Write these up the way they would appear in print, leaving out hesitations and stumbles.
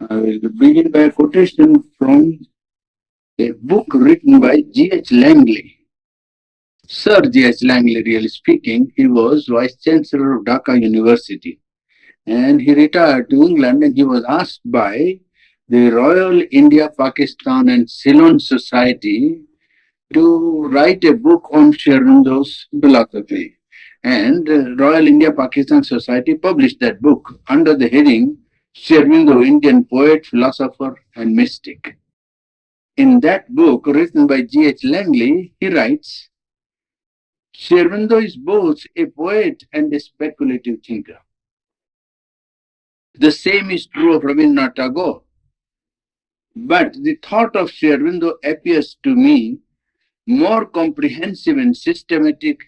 I will begin by a quotation from a book written by G.H. Langley. Sir G.H. Langley, really speaking, he was Vice Chancellor of Dhaka University and he retired to England and he was asked by the Royal India, Pakistan and Ceylon Society to write a book on Sherindow's philosophy. And Royal India Pakistan Society published that book under the heading Sherwindo, Indian poet, philosopher, and mystic. In that book, written by G.H. Langley, he writes Sherwindo is both a poet and a speculative thinker. The same is true of Rabindranath Tagore. But the thought of Sherwindo appears to me more comprehensive and systematic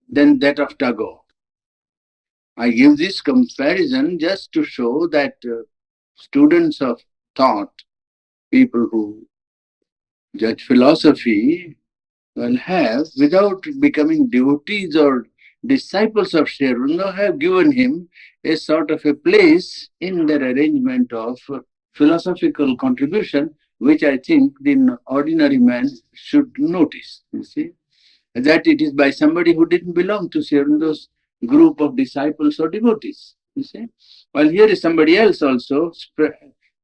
than that of Tagore. I give this comparison just to show that students of thought, people who judge philosophy, will have, without becoming devotees or disciples of Sherwindo, have given him a sort of a place in their arrangement of philosophical contribution, which I think the ordinary man should notice. You see, that it is by somebody who didn't belong to Sherwindo's group of disciples or devotees. You see, while here is somebody else also,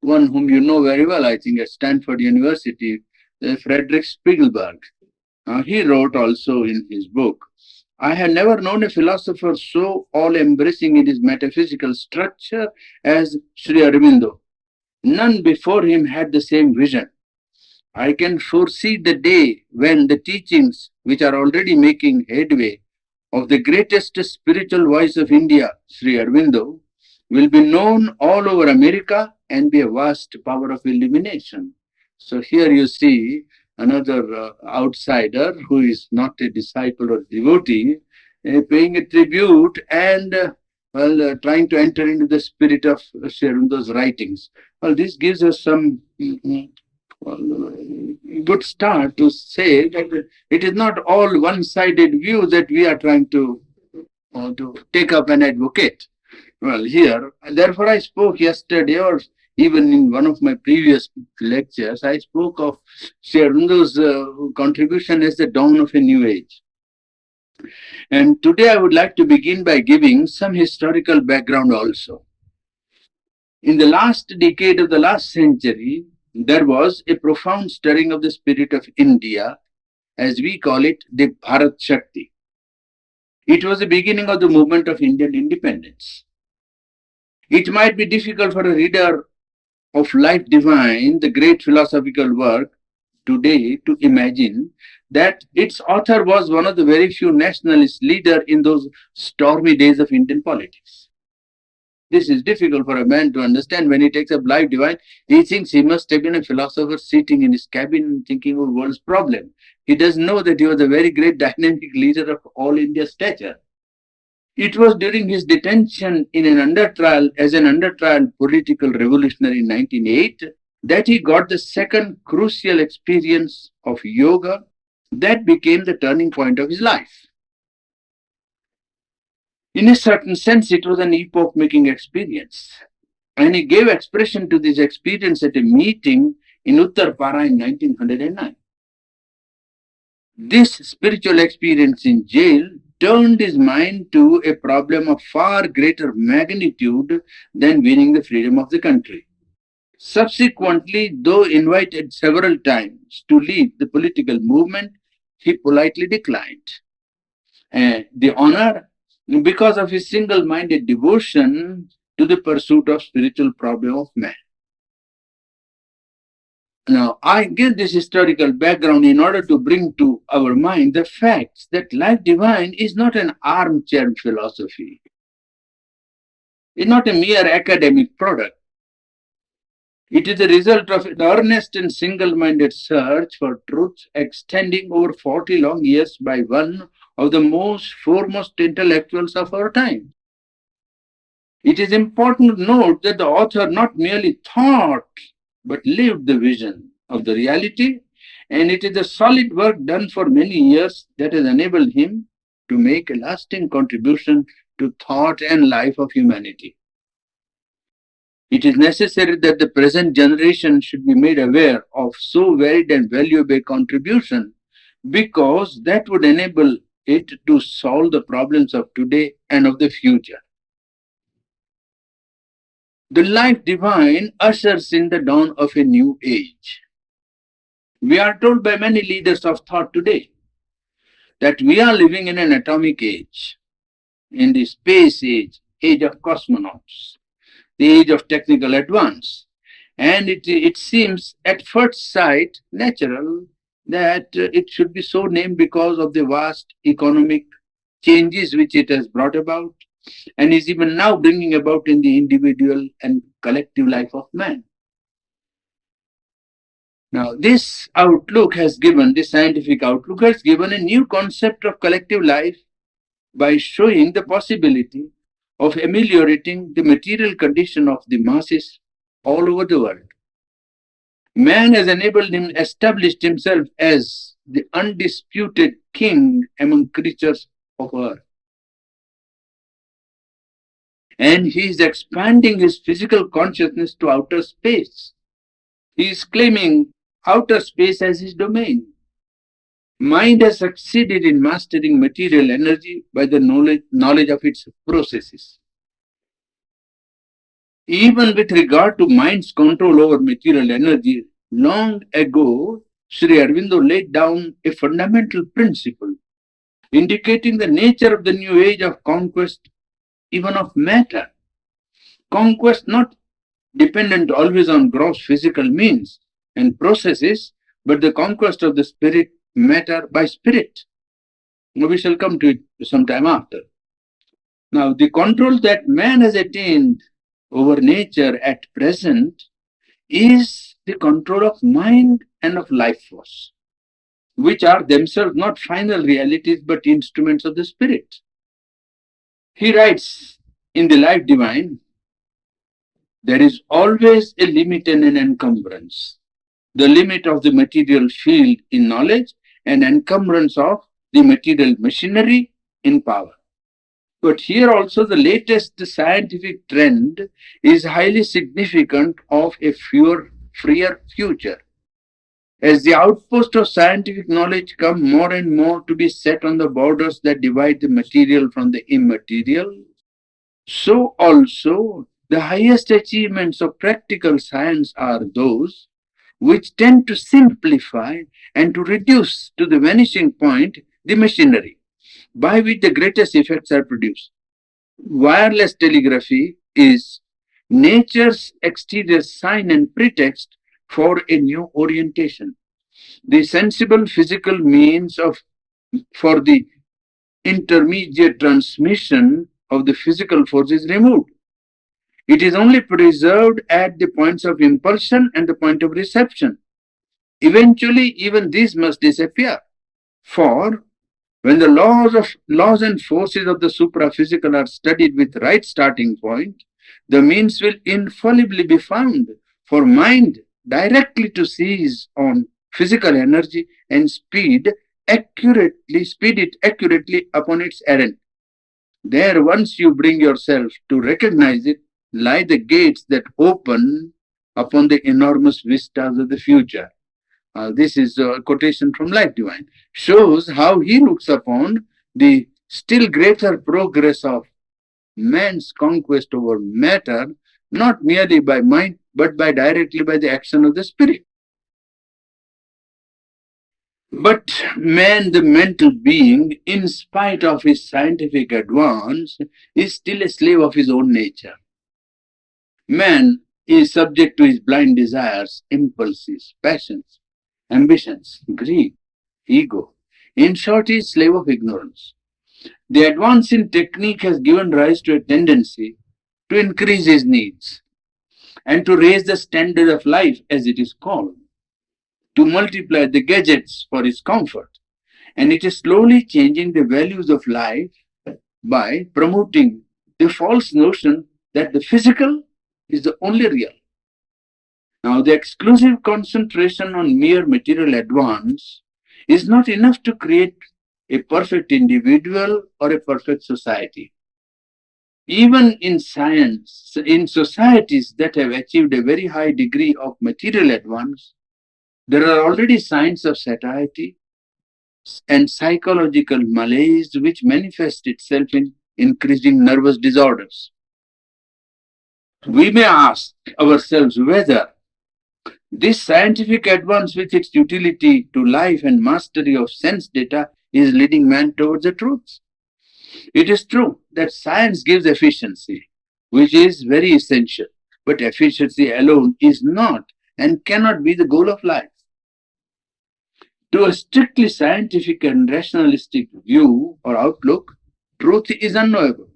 one whom you know very well, I think, at Stanford University, Frederick Spiegelberg. He wrote also in his book, I have never known a philosopher so all embracing in his metaphysical structure as Sri Aurobindo. None before him had the same vision. I can foresee the day when the teachings, which are already making headway, of the greatest spiritual voice of India, Sri Aurobindo, will be known all over America and be a vast power of illumination. So here you see another outsider who is not a disciple or devotee paying a tribute and trying to enter into the spirit of Sri Aurobindo's writings. Well, this gives us some good start to say that it is not all one-sided view that we are trying to take up and advocate. Well, here, therefore, I spoke yesterday, or even in one of my previous lectures, I spoke of Sri Aurobindo's contribution as the dawn of a new age. And today I would like to begin by giving some historical background also. In the last decade of the last century, there was a profound stirring of the spirit of India, as we call it, the Bharat Shakti. It was the beginning of the movement of Indian independence. It might be difficult for a reader of Life Divine, the great philosophical work, today to imagine that its author was one of the very few nationalist leaders in those stormy days of Indian politics. This is difficult for a man to understand. When he takes up Life Divine, he thinks he must have been a philosopher sitting in his cabin thinking of the world's problem. He doesn't know that he was a very great dynamic leader of all India stature. It was during his detention in an as an under trial political revolutionary in 1908 that he got the second crucial experience of yoga that became the turning point of his life. In a certain sense, it was an epoch-making experience. And he gave expression to this experience at a meeting in Uttar Para in 1909. This spiritual experience in jail turned his mind to a problem of far greater magnitude than winning the freedom of the country. Subsequently, though invited several times to lead the political movement, he politely declined. The honor because of his single-minded devotion to the pursuit of spiritual problem of man. Now, I give this historical background in order to bring to our mind the facts that Life Divine is not an armchair philosophy. It's not a mere academic product. It is the result of an earnest and single-minded search for truth extending over 40 long years by one of the most foremost intellectuals of our time. It is important to note that the author not merely thought but lived the vision of the reality, and it is the solid work done for many years that has enabled him to make a lasting contribution to thought and life of humanity. It is necessary that the present generation should be made aware of so varied and valuable contribution, because that would enable it to solve the problems of today and of the future. The life divine ushers in the dawn of a new age. We are told by many leaders of thought today that we are living in an atomic age, in the space age, age of cosmonauts, the age of technical advance. And it seems at first sight natural that it should be so named because of the vast economic changes which it has brought about and is even now bringing about in the individual and collective life of man. Now, this scientific outlook has given a new concept of collective life by showing the possibility of ameliorating the material condition of the masses all over the world. Man has established himself as the undisputed king among creatures of earth. And he is expanding his physical consciousness to outer space. He is claiming outer space as his domain. Mind has succeeded in mastering material energy by the knowledge of its processes. Even with regard to mind's control over material energy, long ago, Sri Aurobindo laid down a fundamental principle indicating the nature of the new age of conquest, even of matter. Conquest not dependent always on gross physical means and processes, but the conquest of the spirit matter by spirit. We shall come to it sometime after. Now, the control that man has attained over nature at present is the control of mind and of life force, which are themselves not final realities but instruments of the spirit. He writes in the Life Divine, there is always a limit and an encumbrance. The limit of the material field in knowledge and encumbrance of the material machinery in power. But here also the latest scientific trend is highly significant of a freer future. As the outposts of scientific knowledge come more and more to be set on the borders that divide the material from the immaterial, so also the highest achievements of practical science are those which tend to simplify and to reduce to the vanishing point the machinery by which the greatest effects are produced. Wireless telegraphy is nature's exterior sign and pretext for a new orientation. The sensible physical means for the intermediate transmission of the physical force is removed. It is only preserved at the points of impulsion and the point of reception. Eventually, even these must disappear. For when the laws and forces of the supraphysical are studied with right starting point, the means will infallibly be found for mind directly to seize on physical energy and speed it accurately upon its errand. There, once you bring yourself to recognize it, lie the gates that open upon the enormous vistas of the future. This is a quotation from Life Divine. Shows how he looks upon the still greater progress of man's conquest over matter, not merely by mind, but directly by the action of the spirit. But man, the mental being, in spite of his scientific advance, is still a slave of his own nature. Man is subject to his blind desires, impulses, passions, ambitions, greed, ego. In short, he is slave of ignorance. The advance in technique has given rise to a tendency to increase his needs and to raise the standard of life, as it is called, to multiply the gadgets for his comfort. And it is slowly changing the values of life by promoting the false notion that the physical is the only real. Now, the exclusive concentration on mere material advance is not enough to create a perfect individual or a perfect society. Even in science, in societies that have achieved a very high degree of material advance, there are already signs of satiety and psychological malaise which manifest itself in increasing nervous disorders. We may ask ourselves whether this scientific advance with its utility to life and mastery of sense data is leading man towards the truth. It is true that science gives efficiency, which is very essential, but efficiency alone is not and cannot be the goal of life. To a strictly scientific and rationalistic view or outlook, truth is unknowable.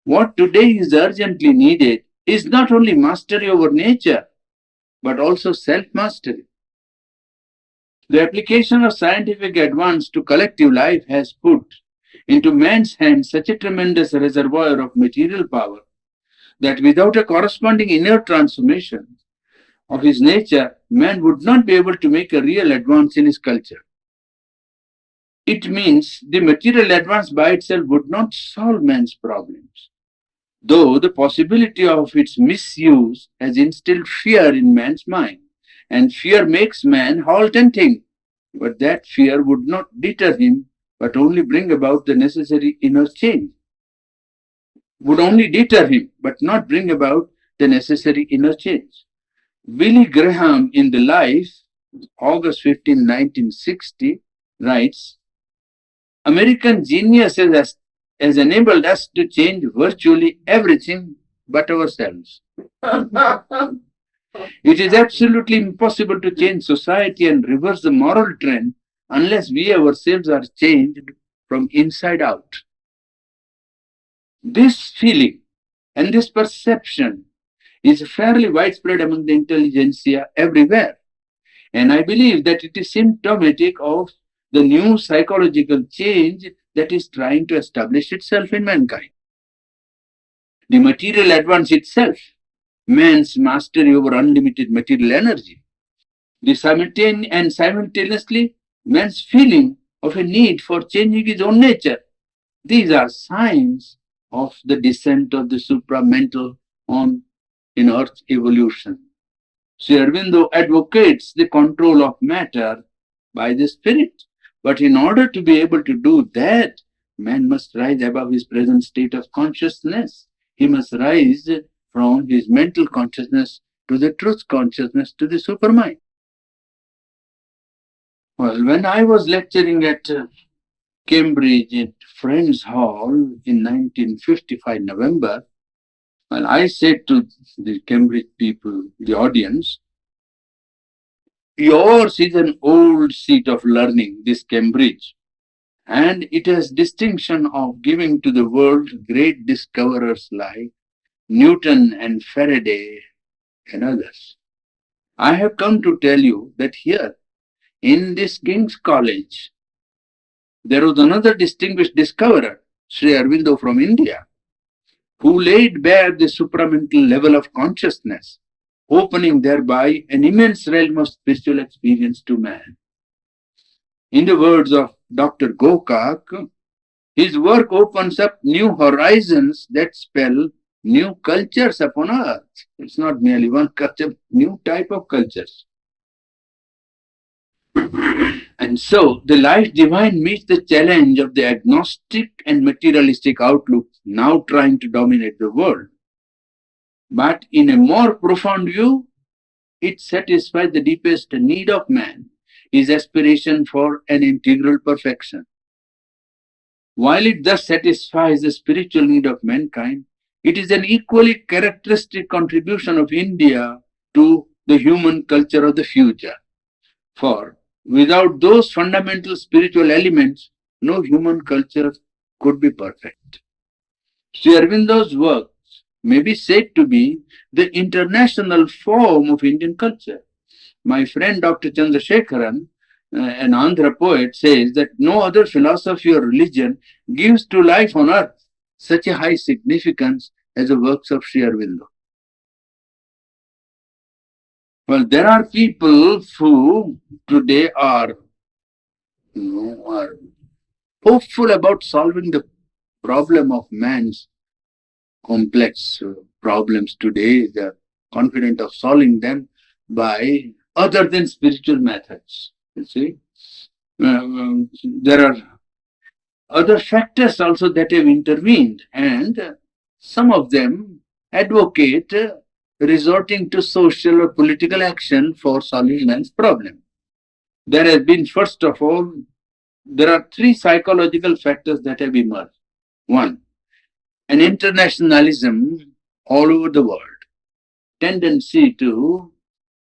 What today is urgently needed is not only mastery over nature, but also self-mastery. The application of scientific advance to collective life has put into man's hands such a tremendous reservoir of material power that without a corresponding inner transformation of his nature, man would not be able to make a real advance in his culture. It means the material advance by itself would not solve man's problems, though the possibility of its misuse has instilled fear in man's mind, and fear makes man halt and think. But that fear would not deter him, but only bring about the necessary inner change. Would only deter him, but not bring about the necessary inner change. Billy Graham in The Life, August 15, 1960, writes, American genius has enabled us to change virtually everything but ourselves. It is absolutely impossible to change society and reverse the moral trend unless we ourselves are changed from inside out. This feeling and this perception is fairly widespread among the intelligentsia everywhere. And I believe that it is symptomatic of the new psychological change that is trying to establish itself in mankind. The material advance itself, man's mastery over unlimited material energy, simultaneously man's feeling of a need for changing his own nature. These are signs of the descent of the supramental on in Earth's evolution. Sri Aurobindo advocates the control of matter by the spirit. But in order to be able to do that, man must rise above his present state of consciousness. He must rise from his mental consciousness to the truth consciousness, to the supermind. Well, when I was lecturing at Cambridge at Friends Hall in 1955 November, well, I said to the Cambridge people, the audience, yours is an old seat of learning, this Cambridge, and it has distinction of giving to the world great discoverers like Newton and Faraday and others. I have come to tell you that here in this King's College, there was another distinguished discoverer, Sri Aurobindo from India, who laid bare the supramental level of consciousness, opening thereby an immense realm of spiritual experience to man. In the words of Dr. Gokak, his work opens up new horizons that spell new cultures upon earth. It's not merely one culture, new type of cultures. And so the life divine meets the challenge of the agnostic and materialistic outlook now trying to dominate the world. But in a more profound view, it satisfies the deepest need of man, his aspiration for an integral perfection. While it thus satisfies the spiritual need of mankind, it is an equally characteristic contribution of India to the human culture of the future. For without those fundamental spiritual elements, no human culture could be perfect. Sri Aurobindo's works may be said to be the international form of Indian culture. My friend Dr. Chandrasekharan, an Andhra poet, says that no other philosophy or religion gives to life on earth such a high significance as the works of Sri Aurobindo. Well, there are people who today are hopeful about solving the problem of man's complex problems today. They're confident of solving them by other than spiritual methods. You see, there are other factors also that have intervened, and some of them advocate resorting to social or political action for solving man's problem. There has been, first of all, there are three psychological factors that have emerged. One, an internationalism all over the world, tendency to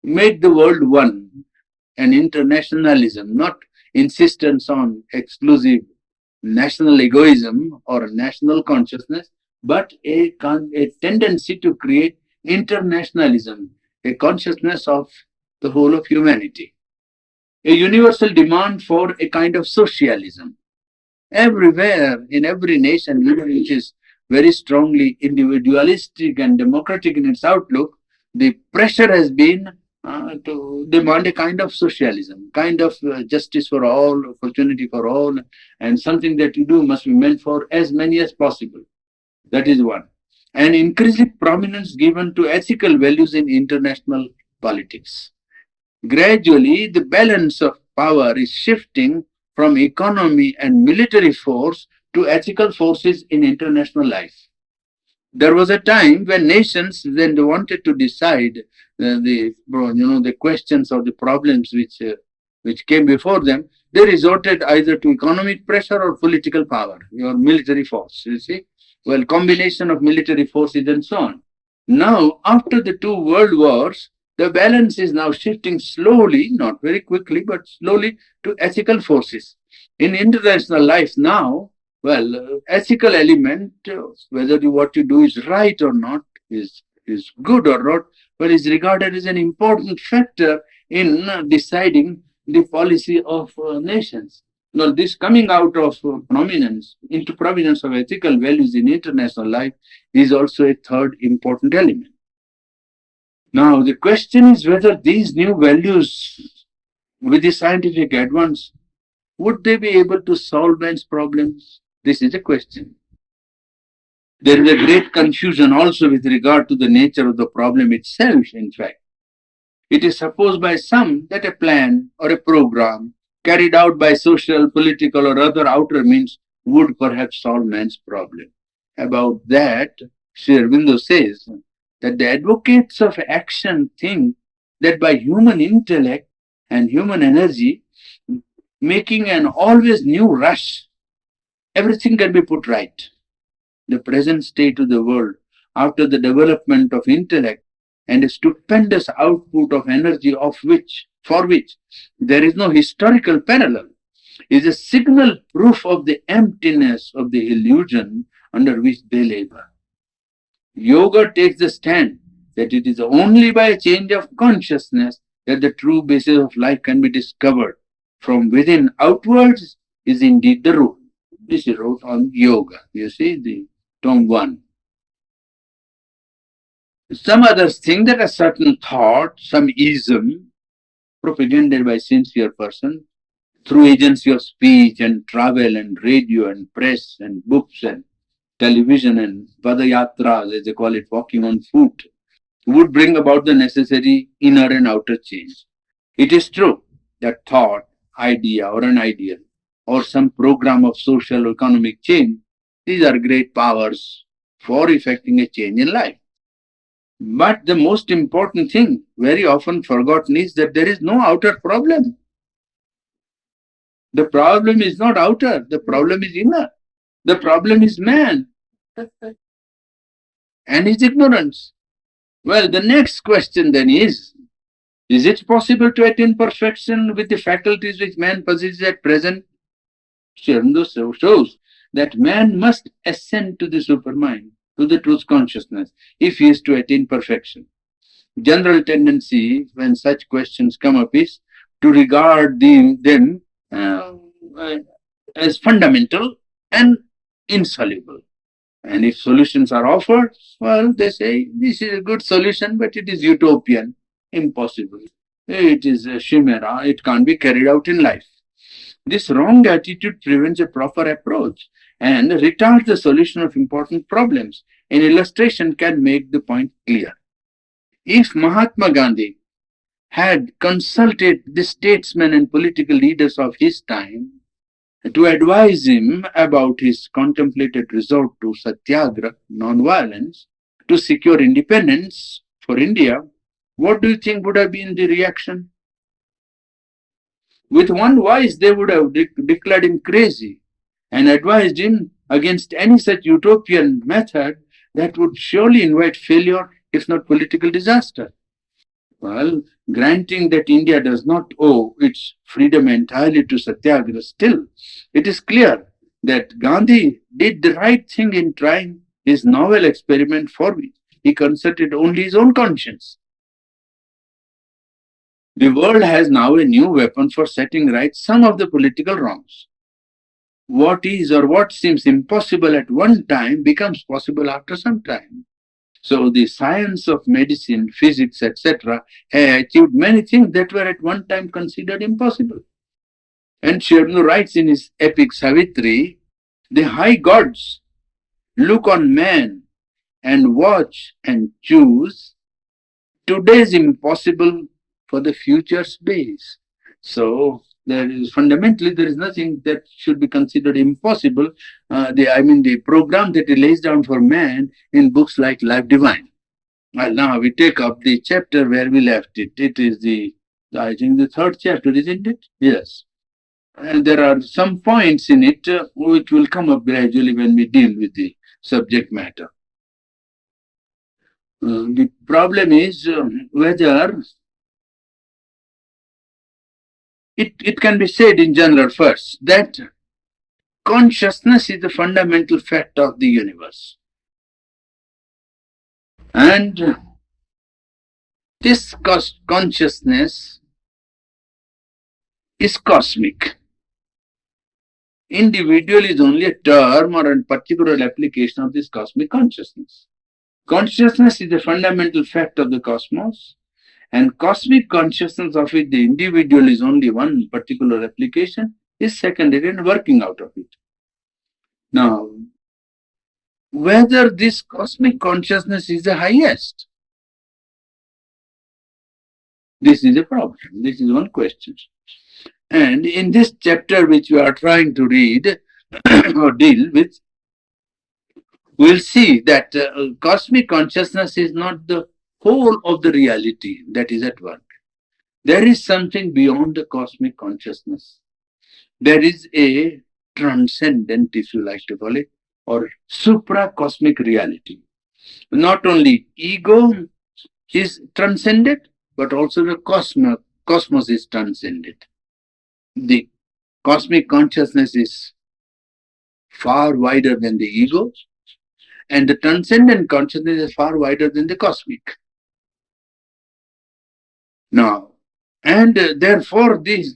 make the world one, an internationalism, not insistence on exclusive national egoism or national consciousness, but a tendency to create internationalism, a consciousness of the whole of humanity, a universal demand for a kind of socialism. Everywhere, in every nation, even which is very strongly individualistic and democratic in its outlook, the pressure has been to demand a kind of socialism, kind of justice for all, opportunity for all, and something that you do must be meant for as many as possible. That is one. And increasing prominence given to ethical values in international politics. Gradually, the balance of power is shifting from economy and military force to ethical forces in international life. There was a time when nations, when they wanted to decide the questions or the problems which came before them, they resorted either to economic pressure or political power, or military force. You see, well, combination of military forces and so on. Now, after the two world wars, the balance is now shifting slowly, not very quickly, but slowly, to ethical forces. In international life now, well, ethical element, whether what you do is right or not, is good or not, but is regarded as an important factor in deciding the policy of nations. Now, this coming out of prominence into prominence of ethical values in international life is also a third important element. Now, the question is whether these new values, with the scientific advance, would they be able to solve man's problems? This is a question. There is a great confusion also with regard to the nature of the problem itself, in fact. It is supposed by some that a plan or a program carried out by social, political, or other outer means would perhaps solve man's problem. About that, Sri Aurobindo says that the advocates of action think that by human intellect and human energy, making an always new rush, everything can be put right. The present state of the world, after the development of intellect and a stupendous output of energy for which there is no historical parallel, is a signal proof of the emptiness of the illusion under which they labor. Yoga takes the stand that it is only by a change of consciousness that the true basis of life can be discovered. From within outwards is indeed the rule. This he wrote on yoga. You see, the Tom 1. Some others think that a certain thought, some ism, propagated by sincere person, through agency of speech and travel and radio and press and books and television and padayatras, as they call it, walking on foot, would bring about the necessary inner and outer change. It is true that thought, idea, or an ideal, or some program of social or economic change, these are great powers for effecting a change in life. But the most important thing, very often forgotten, is that there is no outer problem. The problem is not outer, the problem is inner. The problem is man and his ignorance. Well, the next question then is it possible to attain perfection with the faculties which man possesses at present? Sri Aurobindo shows that man must ascend to the supermind, to the truth consciousness, if he is to attain perfection. General tendency when such questions come up is to regard them as fundamental and insoluble. And if solutions are offered, well, they say this is a good solution, but it is utopian, impossible. It is a chimera, it can't be carried out in life. This wrong attitude prevents a proper approach and retards the solution of important problems. An illustration can make the point clear. If Mahatma Gandhi had consulted the statesmen and political leaders of his time to advise him about his contemplated resort to satyagraha, non-violence, to secure independence for India, what do you think would have been the reaction? With one voice, they would have declared him crazy and advised him against any such utopian method that would surely invite failure, if not political disaster. Well, granting that India does not owe its freedom entirely to Satyagraha, still, it is clear that Gandhi did the right thing in trying his novel experiment for which he consulted only his own conscience. The world has now a new weapon for setting right some of the political wrongs. What is or what seems impossible at one time becomes possible after some time. So the science of medicine, physics, etc., have achieved many things that were at one time considered impossible. And Sri Aurobindo writes in his epic Savitri, the high gods look on man and watch and choose. Today's impossible for the future's base. So fundamentally there is nothing that should be considered impossible. The program that he lays down for man in books like Life Divine. Well, now we take up the chapter where we left it. It is I think the third chapter, isn't it? Yes. And there are some points in it which will come up gradually when we deal with the subject matter. The problem is whether it can be said in general first that consciousness is the fundamental fact of the universe. And this consciousness is cosmic. Individual is only a term or a particular application of this cosmic consciousness. Consciousness is the fundamental fact of the cosmos, and cosmic consciousness of it, the individual is only one particular application, is secondary and working out of it. Now, whether this cosmic consciousness is the highest, this is a problem. This is one question. And in this chapter which we are trying to read or deal with, we'll see that cosmic consciousness is not the whole of the reality that is at work. There is something beyond the cosmic consciousness. There is a transcendent, if you like to call it, or supra-cosmic reality. Not only ego is transcended, but also the cosmos is transcended. The cosmic consciousness is far wider than the ego, and the transcendent consciousness is far wider than the cosmic. Now, and therefore this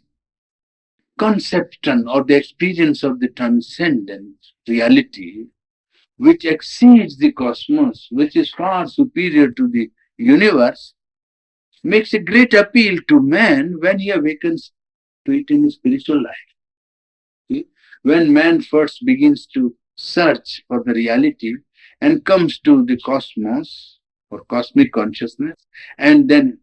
conception or the experience of the transcendent reality, which exceeds the cosmos, which is far superior to the universe, makes a great appeal to man when he awakens to it in his spiritual life. See? When man first begins to search for the reality and comes to the cosmos or cosmic consciousness, and then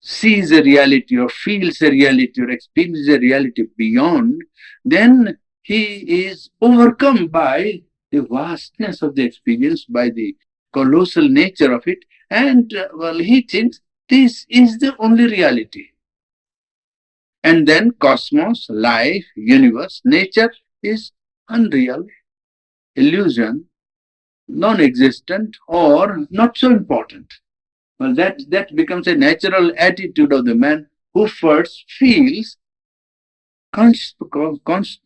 sees a reality or feels a reality or experiences a reality beyond, then he is overcome by the vastness of the experience, by the colossal nature of it, and he thinks this is the only reality. And then cosmos, life, universe, nature is unreal, illusion, non-existent, or not so important. Well, that becomes a natural attitude of the man who first feels consciousness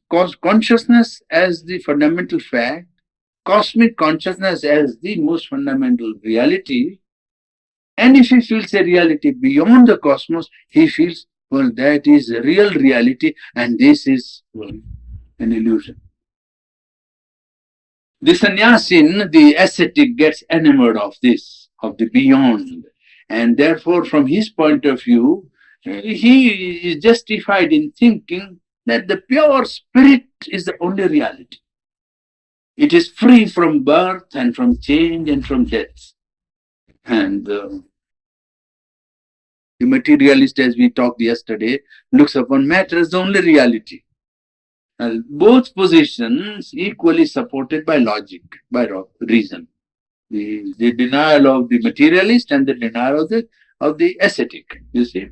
as the fundamental fact, cosmic consciousness as the most fundamental reality. And if he feels a reality beyond the cosmos, he feels, well, that is a real reality and this is, well, an illusion. The sannyasin, the ascetic, gets enamored of this, of the beyond. And therefore, from his point of view, he is justified in thinking that the pure spirit is the only reality. It is free from birth and from change and from death. And the materialist, as we talked yesterday, looks upon matter as the only reality. Both positions equally supported by logic, by reason. The denial of the materialist and the denial of the ascetic. You see,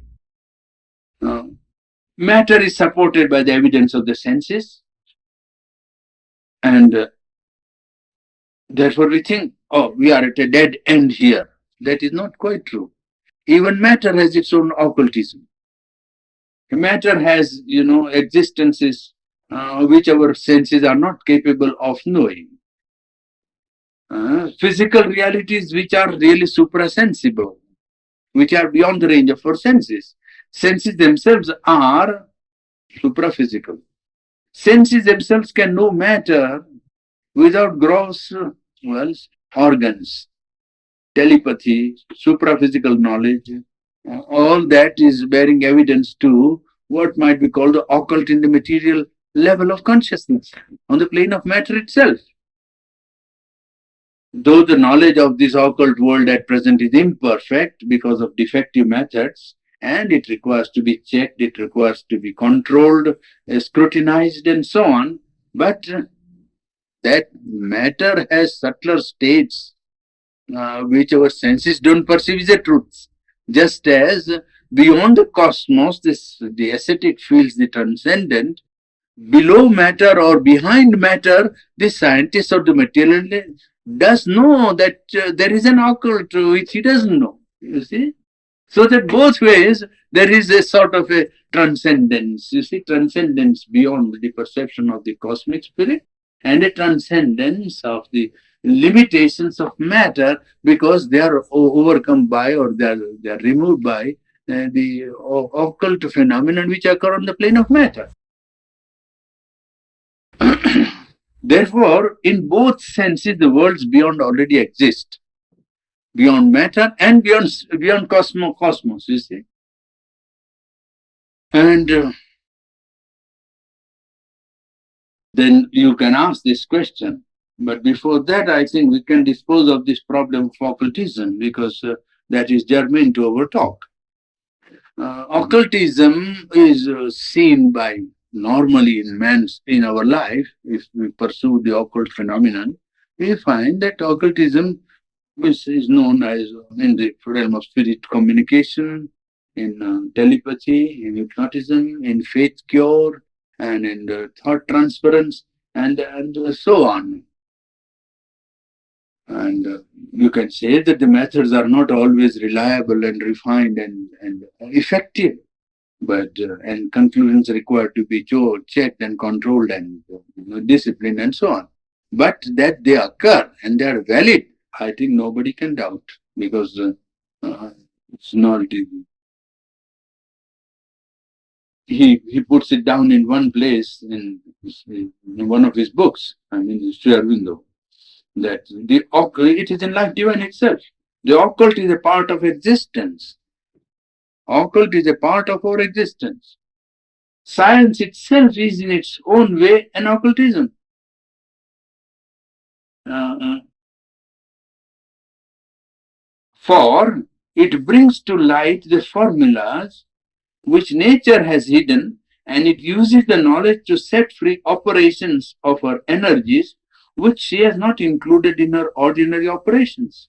uh, matter is supported by the evidence of the senses, and therefore we think, oh, we are at a dead end here. That is not quite true. Even matter has its own occultism. Matter has, existences which our senses are not capable of knowing. Physical realities which are really suprasensible, which are beyond the range of our senses. Senses themselves are supraphysical. Senses themselves can know matter without gross, organs, telepathy, supraphysical knowledge. All that is bearing evidence to what might be called the occult in the material level of consciousness, on the plane of matter itself. Though the knowledge of this occult world at present is imperfect because of defective methods, and it requires to be checked, it requires to be controlled, scrutinized, and so on, but that matter has subtler states which our senses don't perceive as a truth. Just as beyond the cosmos, the ascetic feels the transcendent, below matter or behind matter, the scientist or the materialist does know that there is an occult which he doesn't know. You see? So that both ways there is a sort of a transcendence. You see, transcendence beyond the perception of the cosmic spirit, and a transcendence of the limitations of matter because they are overcome by, or they are removed by the occult phenomenon which occur on the plane of matter. Therefore, in both senses, the worlds beyond already exist, beyond matter and beyond cosmos. You see, and then you can ask this question. But before that, I think we can dispose of this problem of occultism because that is germane to our talk. Occultism is seen by normally in our life. If we pursue the occult phenomenon, we find that occultism is known as in the realm of spirit communication, in telepathy, in hypnotism, in faith cure, and in thought transference, and so on. And you can say that the methods are not always reliable and refined and effective, but and conclusions required to be checked and controlled and disciplined and so on. But that they occur and they are valid, I think nobody can doubt because it's not. He puts it down in one place in one of his books. I mean, Sri Aurobindo, that the occult, it is in life divine itself. The occult is a part of existence. Occult is a part of our existence. Science itself is in its own way an occultism. For it brings to light the formulas which nature has hidden, and it uses the knowledge to set free operations of her energies which she has not included in her ordinary operations,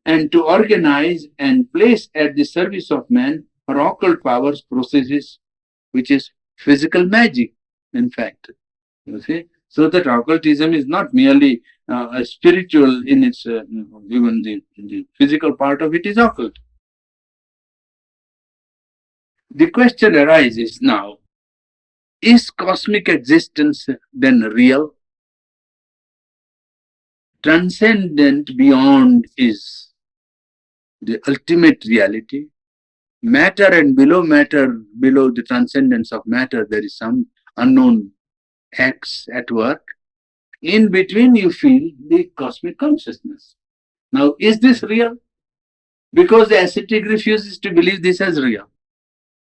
and to organize and place at the service of man her occult powers processes, which is physical magic, in fact. You see? So that occultism is not merely a spiritual in its, even the physical part of it is occult. The question arises now, is cosmic existence then real? Transcendent beyond is the ultimate reality. Matter and below matter, below the transcendence of matter, there is some unknown X at work. In between, you feel the cosmic consciousness. Now, is this real? Because the ascetic refuses to believe this as real.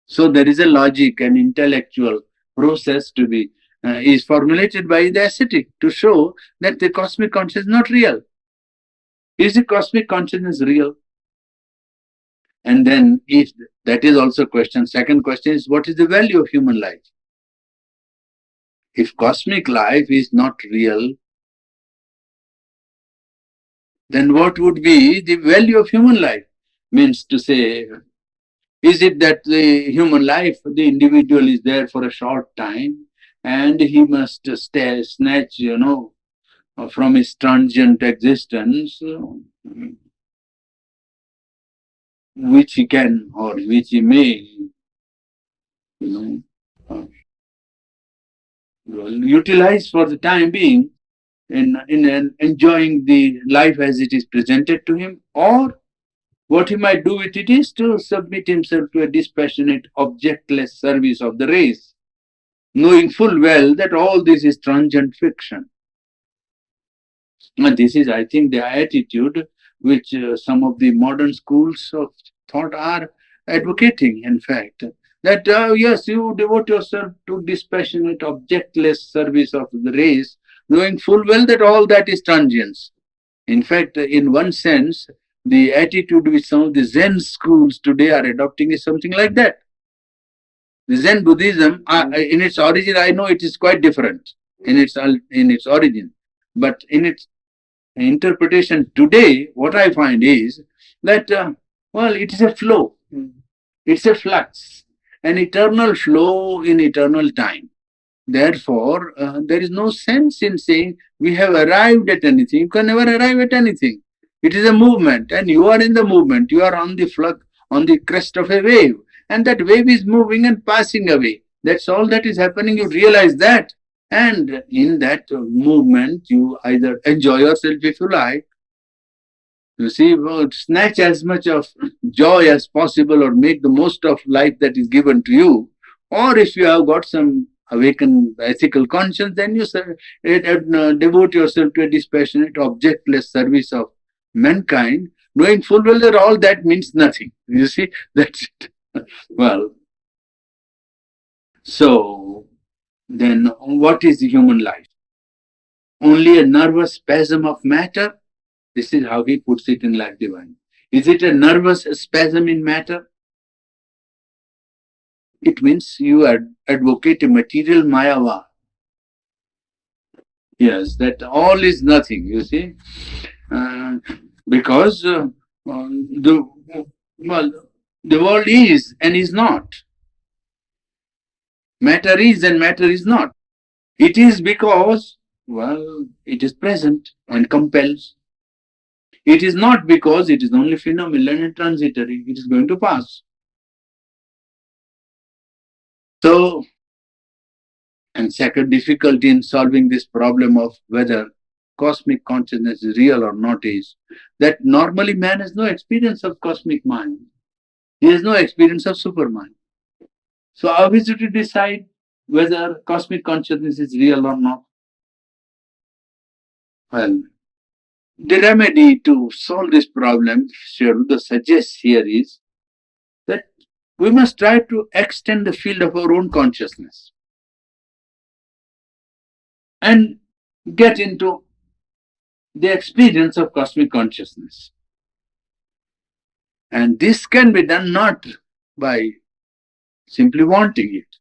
So there is a logic and intellectual process to be is formulated by the ascetic to show that the cosmic consciousness is not real. Is the cosmic consciousness real? And then, if that is also a question, second question is, what is the value of human life? If cosmic life is not real, then what would be the value of human life? Means to say, is it that the human life, the individual is there for a short time and he must snatch, from his transient existence, which he can or which he may, uh, utilize for the time being in enjoying the life as it is presented to him, or what he might do with it is to submit himself to a dispassionate, objectless service of the race, knowing full well that all this is transient fiction. And this is, I think, the attitude which some of the modern schools of thought are advocating, in fact. That, yes, you devote yourself to dispassionate, objectless service of the race, knowing full well that all that is transience. In fact, in one sense, the attitude which some of the Zen schools today are adopting is something like that. The Zen Buddhism, in its origin, I know it is quite different in its origin, but in its interpretation today, what I find is that, it is a flow, it's a flux, an eternal flow in eternal time. Therefore, there is no sense in saying we have arrived at anything. You can never arrive at anything. It is a movement, and you are in the movement. You are on the flux, on the crest of a wave, and that wave is moving and passing away. That's all that is happening. You realize that, and in that movement, you either enjoy yourself if you like. You see, snatch as much of joy as possible, or make the most of life that is given to you. Or if you have got some awakened ethical conscience, then you devote yourself to a dispassionate, objectless service of mankind, knowing full well that all that means nothing. You see, that's it. Well, so then what is the human life? Only a nervous spasm of matter? This is how he puts it in Life Divine. Is it a nervous spasm in matter? It means you advocate a material mayava. Yes, that all is nothing, you see. Because the well, the world is and is not. Matter is and matter is not. It is because, it is present and compels. It is not because it is only phenomenal and transitory. It is going to pass. So, and second difficulty in solving this problem of whether cosmic consciousness is real or not is that normally man has no experience of cosmic mind. He has no experience of supermind. So how is it to decide whether cosmic consciousness is real or not? Well, the remedy to solve this problem, Sri Aurobindo suggests here, is that we must try to extend the field of our own consciousness and get into the experience of cosmic consciousness. And this can be done not by simply wanting it.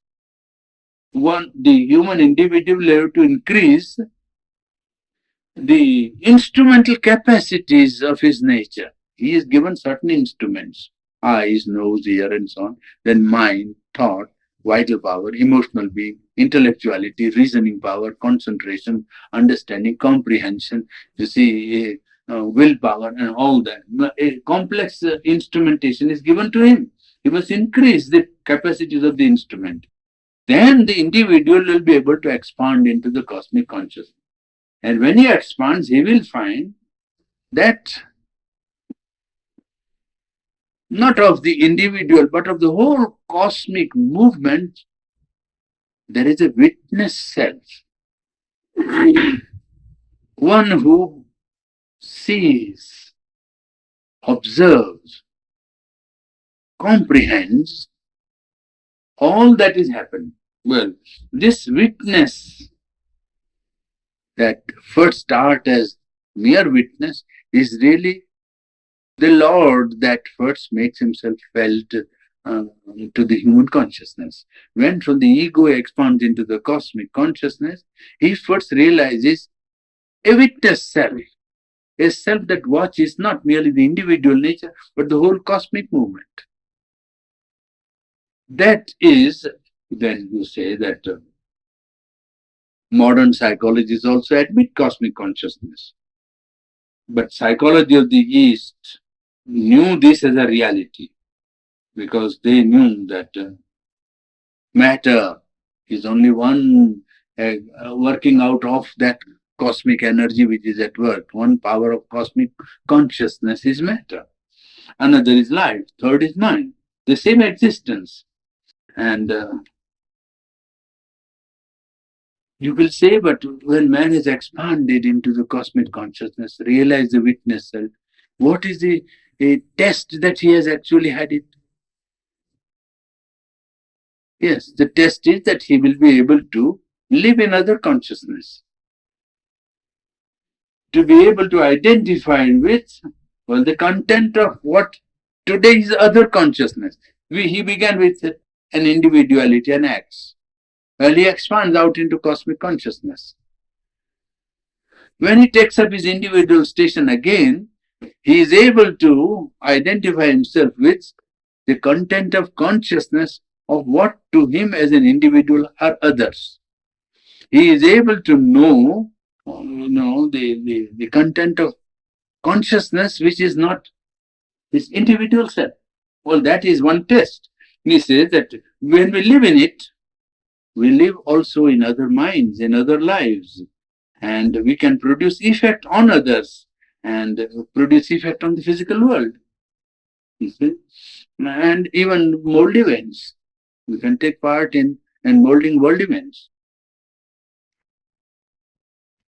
The human individual will have to increase the instrumental capacities of his nature. He is given certain instruments, eyes, nose, ear, and so on. Then mind, thought, vital power, emotional being, intellectuality, reasoning power, concentration, understanding, comprehension, you see, willpower, and all that. A complex instrumentation is given to him. He must increase the capacities of the instrument. Then the individual will be able to expand into the cosmic consciousness. And when he expands, he will find that not of the individual, but of the whole cosmic movement, there is a witness self. One who sees, observes, comprehends all that is happening. Well, this witness that first start as mere witness is really the Lord that first makes himself felt to the human consciousness. When from the ego expands into the cosmic consciousness, he first realizes a witness self, a self that watches not merely the individual nature, but the whole cosmic movement. That is, then you say that modern psychologists also admit cosmic consciousness. But psychology of the East knew this as a reality because they knew that matter is only one working out of that cosmic energy which is at work. One power of cosmic consciousness is matter. Another is light. Third is mind. The same existence. And you will say, but when man has expanded into the cosmic consciousness, realize the witness self, what is the a test that he has actually had it? Yes, the test is that he will be able to live in other consciousness, to be able to identify with, well, the content of what today is other consciousness. He began with an individuality, an acts. Well, he expands out into cosmic consciousness. When he takes up his individual station again, he is able to identify himself with the content of consciousness of what to him as an individual are others. He is able to know, the content of consciousness which is not his individual self. Well, that is one test. He says that when we live in it, we live also in other minds, in other lives, and we can produce effect on others and produce effect on the physical world. You see? And even mold events. We can take part in and molding world events.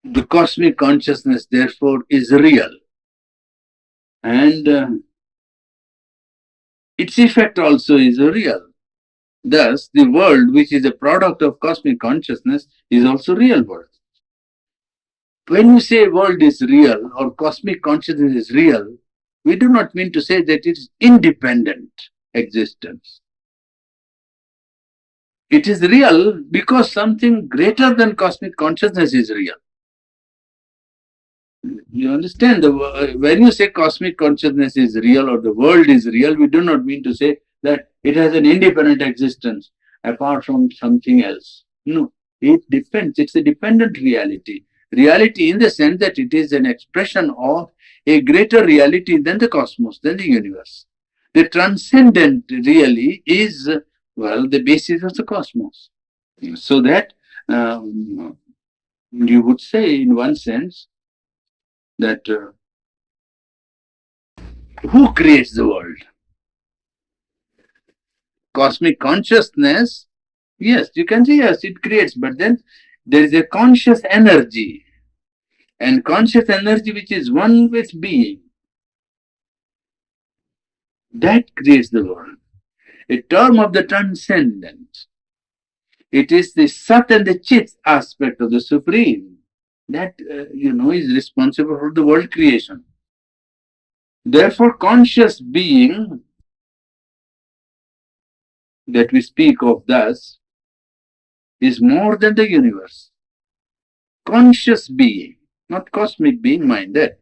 The cosmic consciousness, therefore, is real. And its effect also is real. Thus, the world, which is a product of cosmic consciousness, is also real world. When we say world is real or cosmic consciousness is real, we do not mean to say that it is independent existence. It is real because something greater than cosmic consciousness is real. You understand? When you say cosmic consciousness is real or the world is real, we do not mean to say that it has an independent existence apart from something else. No, it depends. It's a dependent reality. Reality in the sense that it is an expression of a greater reality than the cosmos, than the universe. The transcendent really is, well, the basis of the cosmos. So that you would say, in one sense, that who creates the world? Cosmic consciousness, yes, you can say yes, it creates, but then there is a conscious energy, and conscious energy which is one with being, that creates the world. A term of the transcendent. It is the Sat and the Chit aspect of the Supreme that, is responsible for the world creation. Therefore, conscious being that we speak of thus is more than the universe. Conscious being, not cosmic being minded.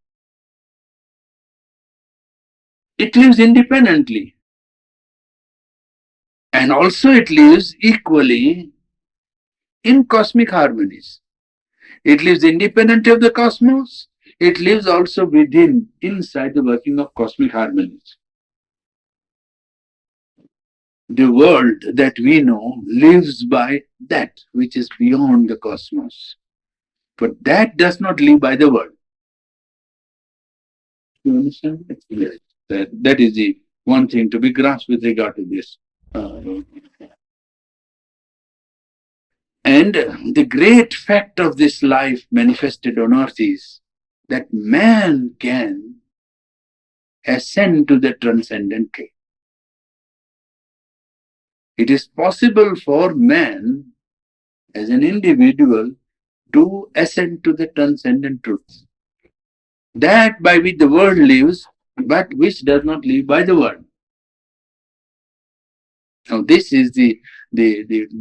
It lives independently. And also it lives equally in cosmic harmonies. It lives independent of the cosmos. It lives also within, inside the working of cosmic harmonies. The world that we know lives by that which is beyond the cosmos. But that does not live by the world. You understand? Yes. That is the one thing to be grasped with regard to this. And the great fact of this life manifested on earth is that man can ascend to the transcendent. It is possible for man as an individual to ascend to the transcendent truth. That by which the world lives, but which does not live by the world. Now, this is the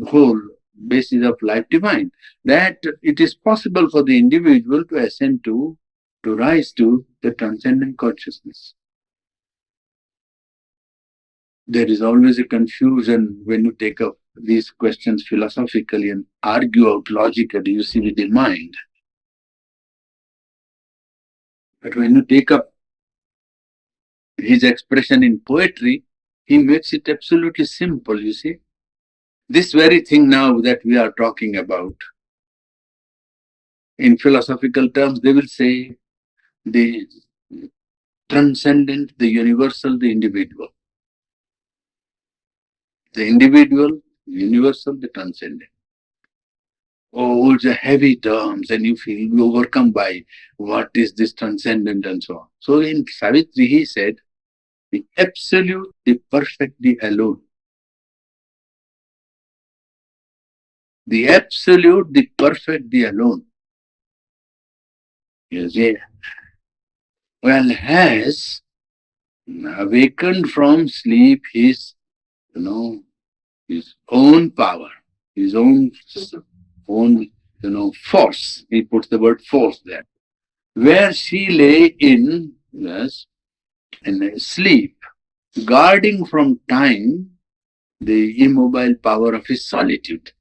whole basis of life divine, that it is possible for the individual to ascend to rise to the transcendent consciousness. There is always a confusion when you take up these questions philosophically and argue out logically, you see, with the mind. But when you take up his expression in poetry, he makes it absolutely simple, you see. This very thing now that we are talking about, in philosophical terms, they will say the transcendent, the universal, the individual. The individual, the universal, the transcendent. Oh, it's a heavy terms, and you feel overcome by what is this transcendent and so on. So in Savitri, he said, the absolute, the perfect, the alone. The absolute, the perfect, the alone. Yes, yeah. Well, has awakened from sleep his, his own power, his own, force. He puts the word force there. Where she lay in, yes, in sleep, guarding from time the immobile power of his solitude.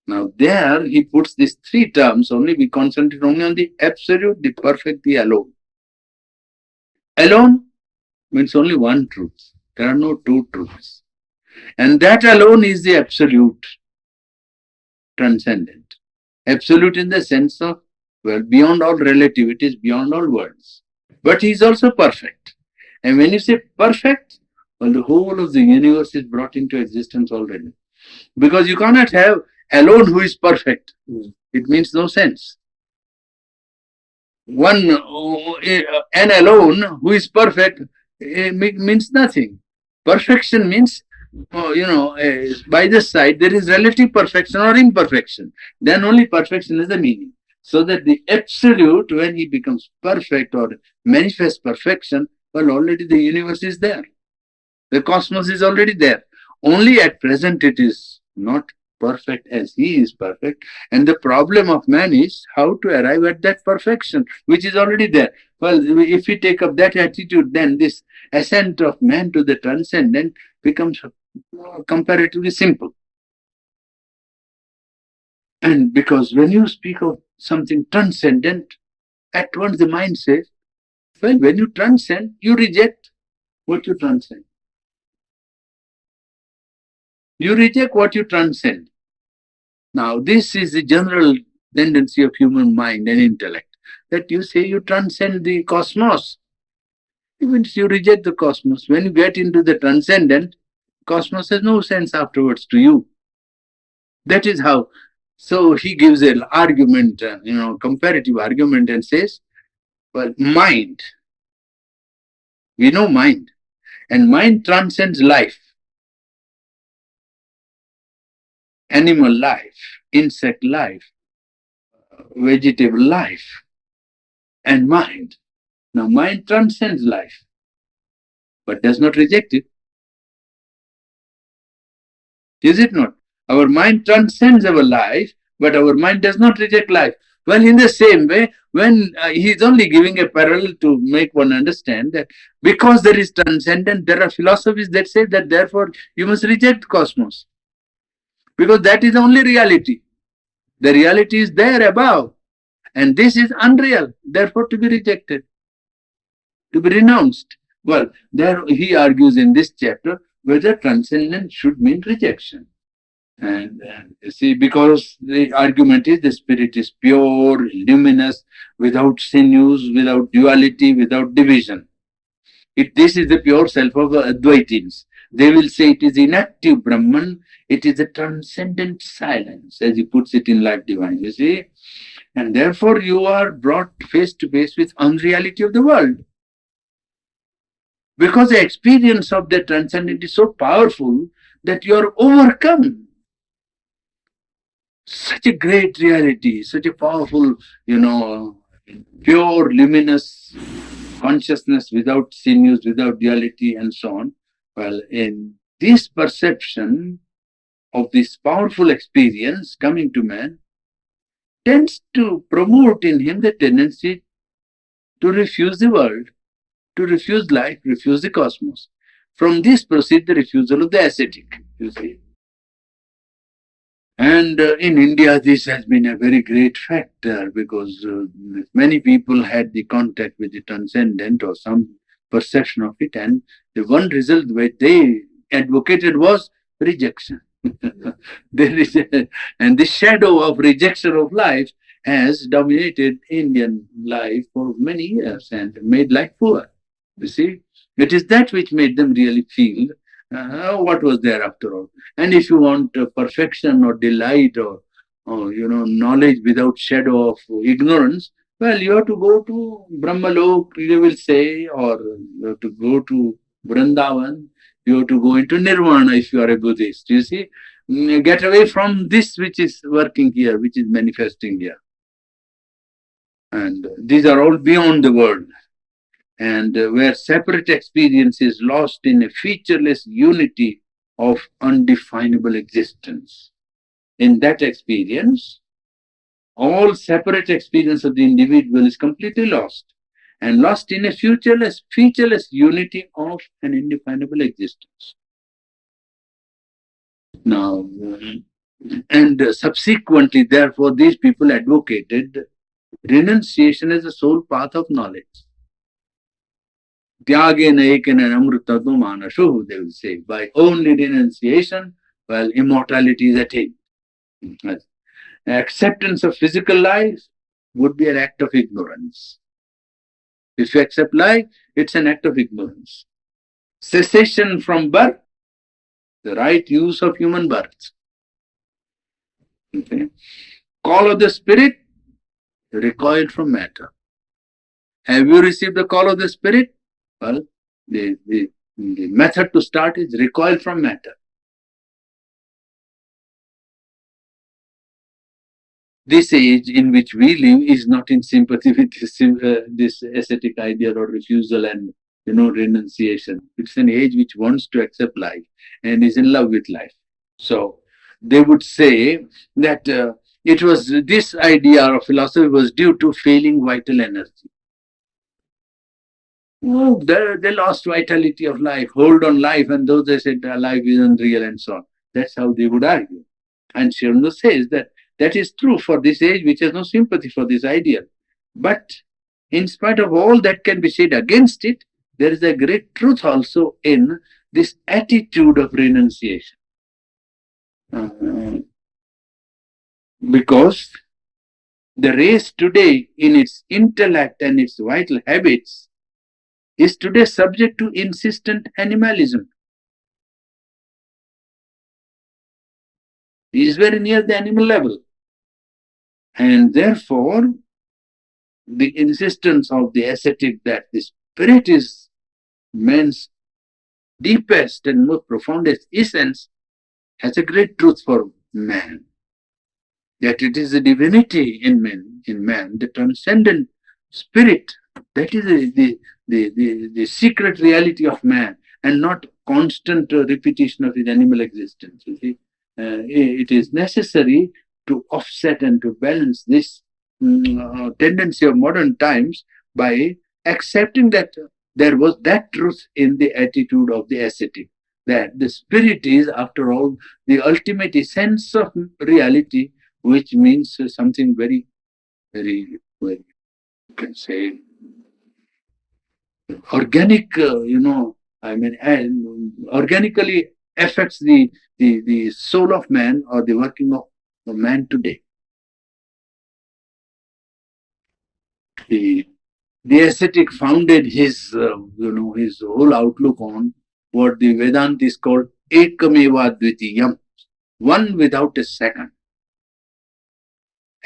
Now there he puts these three terms only, we concentrate only on the absolute, the perfect, the alone. Alone means only one truth. There are no two truths. And that alone is the absolute, transcendent. Absolute in the sense of, well, beyond all relativities, beyond all words. But he is also perfect. And when you say perfect, well, the whole of the universe is brought into existence already. Because you cannot have alone who is perfect. It means no sense. One and alone who is perfect means nothing. Perfection means, by the side there is relative perfection or imperfection. Then only perfection is the meaning. So that the absolute, when he becomes perfect or manifests perfection, well, already the universe is there. The cosmos is already there. Only at present it is not perfect as he is perfect. And the problem of man is how to arrive at that perfection, which is already there. Well, if we take up that attitude, then this ascent of man to the transcendent becomes comparatively simple. And because when you speak of something transcendent, at once the mind says, well, when you transcend, you reject what you transcend. You reject what you transcend. Now, this is the general tendency of human mind and intellect, that you say you transcend the cosmos. It means you reject the cosmos. When you get into the transcendent, cosmos has no sense afterwards to you. That is how. So he gives an argument, comparative argument, and says, well, mind. We know mind. And mind transcends life. Animal life, insect life, vegetable life, and mind. Now, mind transcends life, but does not reject it. Is it not? Our mind transcends our life, but our mind does not reject life. Well, in the same way, when he is only giving a parallel to make one understand that because there is transcendent, there are philosophies that say that therefore you must reject cosmos. Because that is the only reality. The reality is there above. And this is unreal, therefore to be rejected, to be renounced. Well, there he argues in this chapter whether transcendence should mean rejection. And you see, because the argument is the spirit is pure, luminous, without sinews, without duality, without division. This is the pure self of Advaitins. They will say it is inactive Brahman, it is a transcendent silence, as he puts it in Life Divine, you see. And therefore you are brought face to face with unreality of the world. Because the experience of the transcendent is so powerful that you are overcome. Such a great reality, such a powerful, pure, luminous consciousness without sinews, without duality, and so on. Well, in this perception of this powerful experience coming to man, tends to promote in him the tendency to refuse the world, to refuse life, refuse the cosmos. From this proceeds the refusal of the ascetic, you see. And in India, this has been a very great factor because many people had the contact with the transcendent or some perception of it, and the one result that they advocated was rejection. There is and the shadow of rejection of life has dominated Indian life for many years and made life poor. You see, it is that which made them really feel what was there after all. And if you want perfection or delight or knowledge without shadow of ignorance, well, you have to go to Brahmalok, you will say, or you have to go to Vrindavan, you have to go into Nirvana if you are a Buddhist. You see, get away from this which is working here, which is manifesting here. And these are all beyond the world. And where separate experience is lost in a featureless unity of undefinable existence. In that experience, all separate experience of the individual is completely lost and lost in a featureless unity of an indefinable existence. Now, and subsequently, therefore, these people advocated renunciation as the sole path of knowledge. Tyagena ekena amrutatu manashu, they will say. By only renunciation, well, immortality is attained. Acceptance of physical life would be an act of ignorance. If you accept life, it's an act of ignorance. Cessation from birth, the right use of human birth. Okay. Call of the spirit, recoil from matter. Have you received the call of the spirit? Well, the method to start is recoil from matter. This age in which we live is not in sympathy with this ascetic ideal or refusal and renunciation. It's an age which wants to accept life and is in love with life. So they would say that it was this idea of philosophy was due to failing vital energy. Oh, they lost vitality of life, hold on life, and those they said life isn't real and so on. That's how they would argue. And Shirno says that is true for this age, which has no sympathy for this ideal. But in spite of all that can be said against it, there is a great truth also in this attitude of renunciation. Because the race today, in its intellect and its vital habits, is today subject to insistent animalism. It is very near the animal level. And therefore, the insistence of the ascetic that the spirit is man's deepest and most profoundest essence has a great truth for man. That it is the divinity in man, the transcendent spirit, that is the secret reality of man, and not constant repetition of his animal existence. You see, it is necessary to offset and to balance this tendency of modern times by accepting that there was that truth in the attitude of the ascetic, that the spirit is, after all, the ultimate essence of reality, which means something very, very, very, you can say, organic, organically affects the soul of man or the working of man today. The ascetic founded his, his whole outlook on what the Vedanta is called ekameva dvitiyam, one without a second,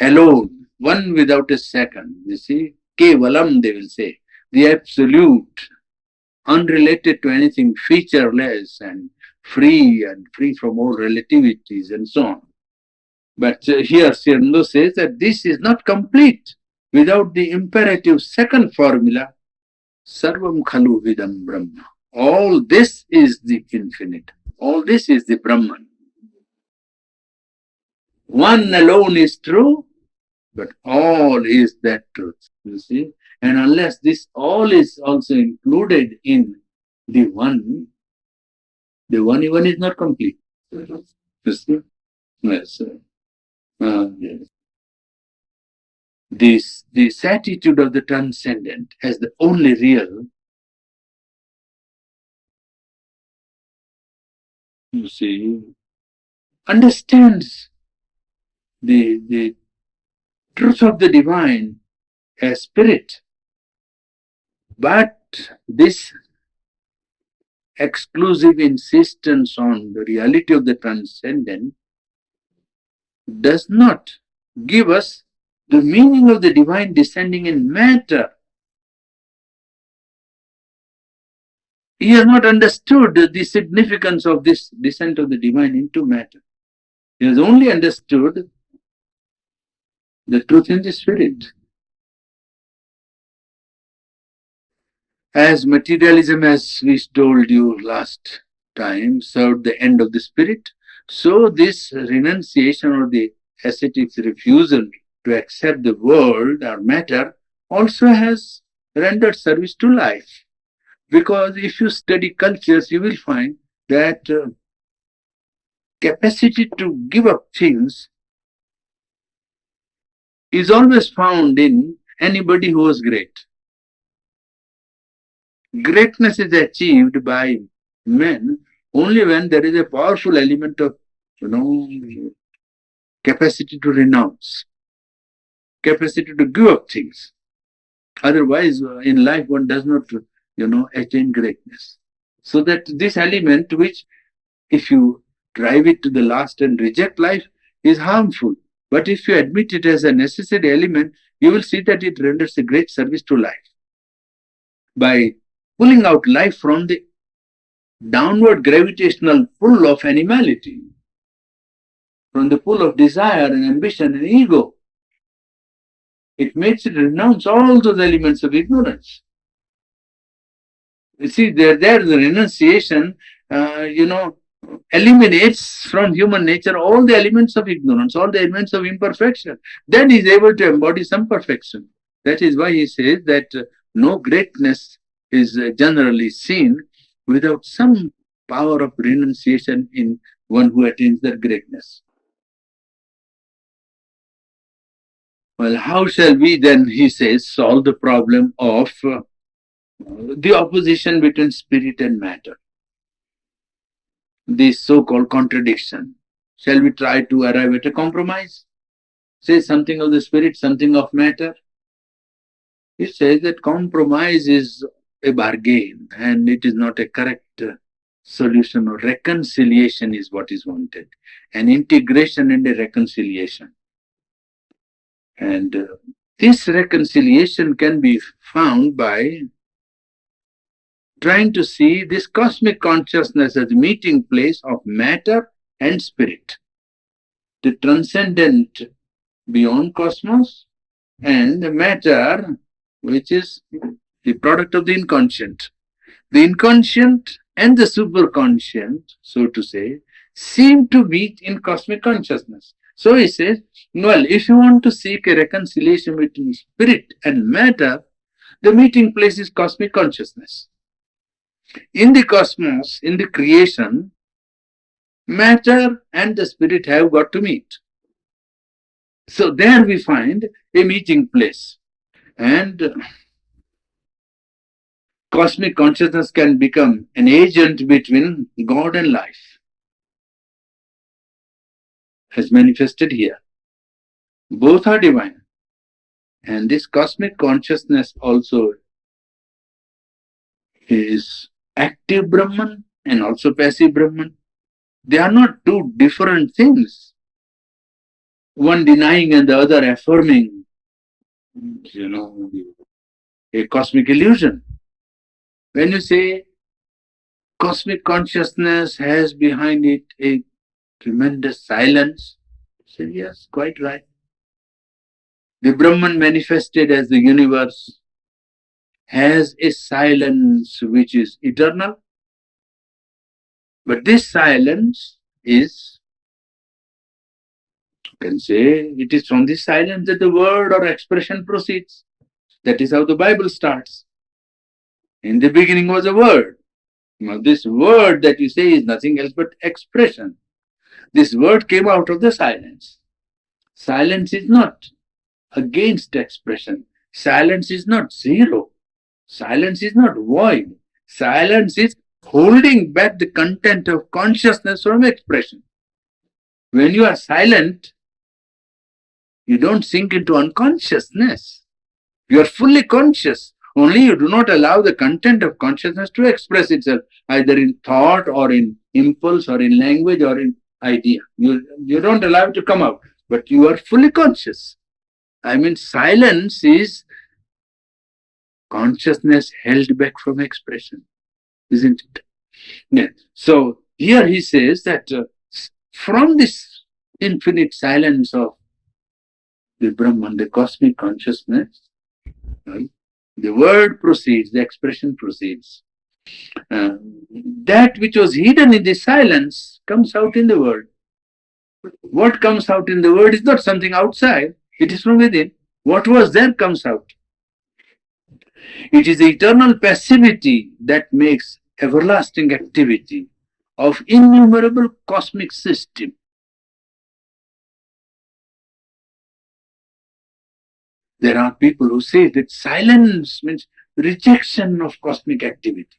alone, one without a second. You see, kevalam, they will say, the absolute, unrelated to anything, featureless and free from all relativities and so on. But here Sri Aurobindo says that this is not complete without the imperative second formula, Sarvam Khalu Vidam Brahma. All this is the infinite. All this is the Brahman. One alone is true, but all is that truth. You see? And unless this all is also included in the one even is not complete. You see? Yes. Yes. This attitude of the transcendent as the only real, you see, understands the truth of the divine as spirit. But this exclusive insistence on the reality of the transcendent does not give us the meaning of the divine descending in matter. He has not understood the significance of this descent of the divine into matter. He has only understood the truth in the spirit. As materialism, as we told you last time, served the end of the spirit, so this renunciation or the ascetic's refusal to accept the world or matter also has rendered service to life. Because if you study cultures, you will find that capacity to give up things is always found in anybody who was great. Greatness is achieved by men only when there is a powerful element of, capacity to renounce, capacity to give up things. Otherwise, in life, one does not, attain greatness. So that this element, which if you drive it to the last and reject life, is harmful. But if you admit it as a necessary element, you will see that it renders a great service to life. By pulling out life from the downward gravitational pull of animality, from the pull of desire and ambition and ego, it makes it renounce all those elements of ignorance. You see, there the renunciation, eliminates from human nature all the elements of ignorance, all the elements of imperfection. Then he is able to embody some perfection. That is why he says that no greatness is generally seen without some power of renunciation in one who attains that greatness. Well, how shall we then, he says, solve the problem of the opposition between spirit and matter? This so-called contradiction. Shall we try to arrive at a compromise? Say something of the spirit, something of matter? He says that compromise is a bargain and it is not a correct solution, or reconciliation is what is wanted. An integration and a reconciliation. And this reconciliation can be found by trying to see this cosmic consciousness as a meeting place of matter and spirit. The transcendent beyond cosmos and the matter, which is the product of the inconscient. The inconscient and the superconscient, so to say, seem to meet in cosmic consciousness. So he says, well, if you want to seek a reconciliation between spirit and matter, the meeting place is cosmic consciousness. In the cosmos, in the creation, matter and the spirit have got to meet. So there we find a meeting place. And cosmic consciousness can become an agent between God and life, as manifested here. Both are divine. And this cosmic consciousness also is active Brahman and also passive Brahman. They are not two different things. One denying and the other affirming, a cosmic illusion. When you say cosmic consciousness has behind it a tremendous silence, Said, yes, quite right. The Brahman manifested as the universe has a silence which is eternal, but this silence is, you can say, it is from this silence that the word or expression proceeds. That is how the Bible starts. In the beginning was a word. Now, this word that you say is nothing else but expression. This word came out of the silence. Silence is not against expression. Silence is not zero. Silence is not void. Silence is holding back the content of consciousness from expression. When you are silent, you don't sink into unconsciousness. You are fully conscious. Only you do not allow the content of consciousness to express itself, either in thought or in impulse or in language or in idea. You don't allow it to come out, but you are fully conscious. I mean, silence is consciousness held back from expression, isn't it? Yeah. So here he says that from this infinite silence of the Brahman, the cosmic consciousness, right, the word proceeds, the expression proceeds. That which was hidden in the silence comes out in the word. What comes out in the word is not something outside, it is from within. What was there comes out. It is the eternal passivity that makes everlasting activity of innumerable cosmic systems. There are people who say that silence means rejection of cosmic activity.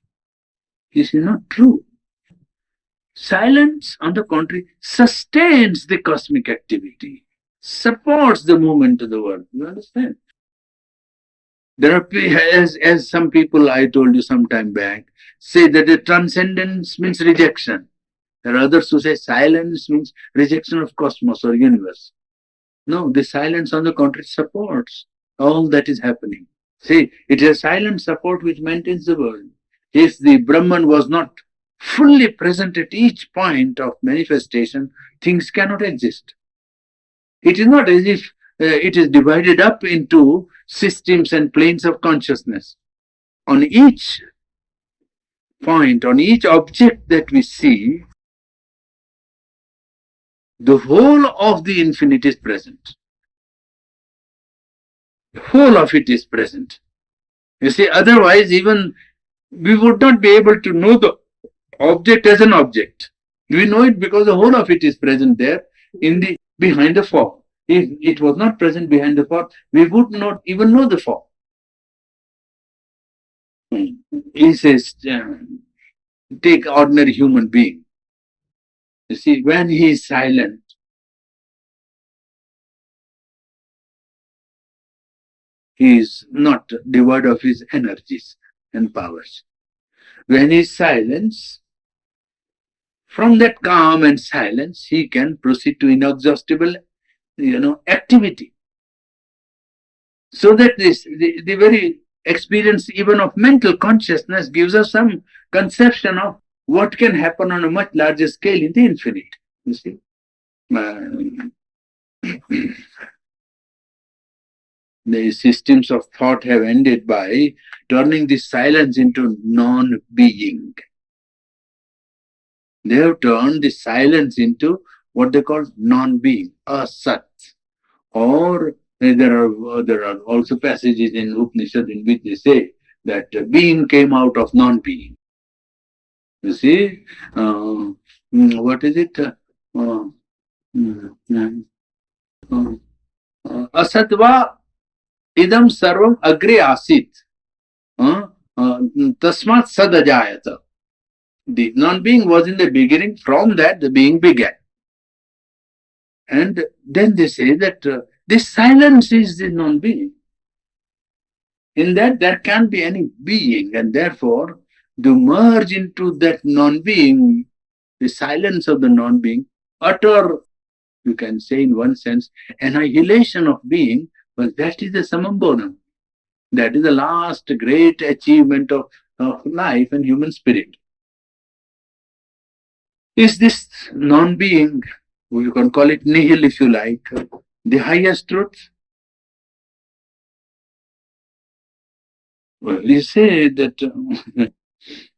This is not true. Silence, on the contrary, sustains the cosmic activity, supports the movement of the world. You understand? There are, as some people I told you some time back, say that the transcendence means rejection. There are others who say silence means rejection of cosmos or universe. No, the silence, on the contrary, supports all that is happening. See, it is a silent support which maintains the world. If the Brahman was not fully present at each point of manifestation, things cannot exist. It is not as if it is divided up into systems and planes of consciousness. On each point, on each object that we see, the whole of the infinite is present. The whole of it is present. You see, otherwise, even we would not be able to know the object as an object. We know it because the whole of it is present there in the behind the form. If it was not present behind the form, we would not even know the form. He says, take ordinary human being. You see, when he is silent, he is not devoid of his energies and powers. When he is silent, from that calm and silence, he can proceed to inexhaustible, activity. So that the very experience even of mental consciousness gives us some conception of what can happen on a much larger scale in the infinite. You see, the systems of thought have ended by turning this silence into non-being. They have turned the silence into what they call non-being, asat. Or there are also passages in Upanishad in which they say that being came out of non-being. You see, what is it? Asatva idam sarvam agre asit. Tasmat sadajayata. The non-being was in the beginning, from that the being began. And then they say that this silence is the non-being. In that there can't be any being, and therefore to merge into that non-being, the silence of the non-being, utter, you can say in one sense, annihilation of being, but that is the samambonam. That is the last great achievement of life and human spirit. Is this non-being You can call it nihil if you like, the highest truth. Well, you say that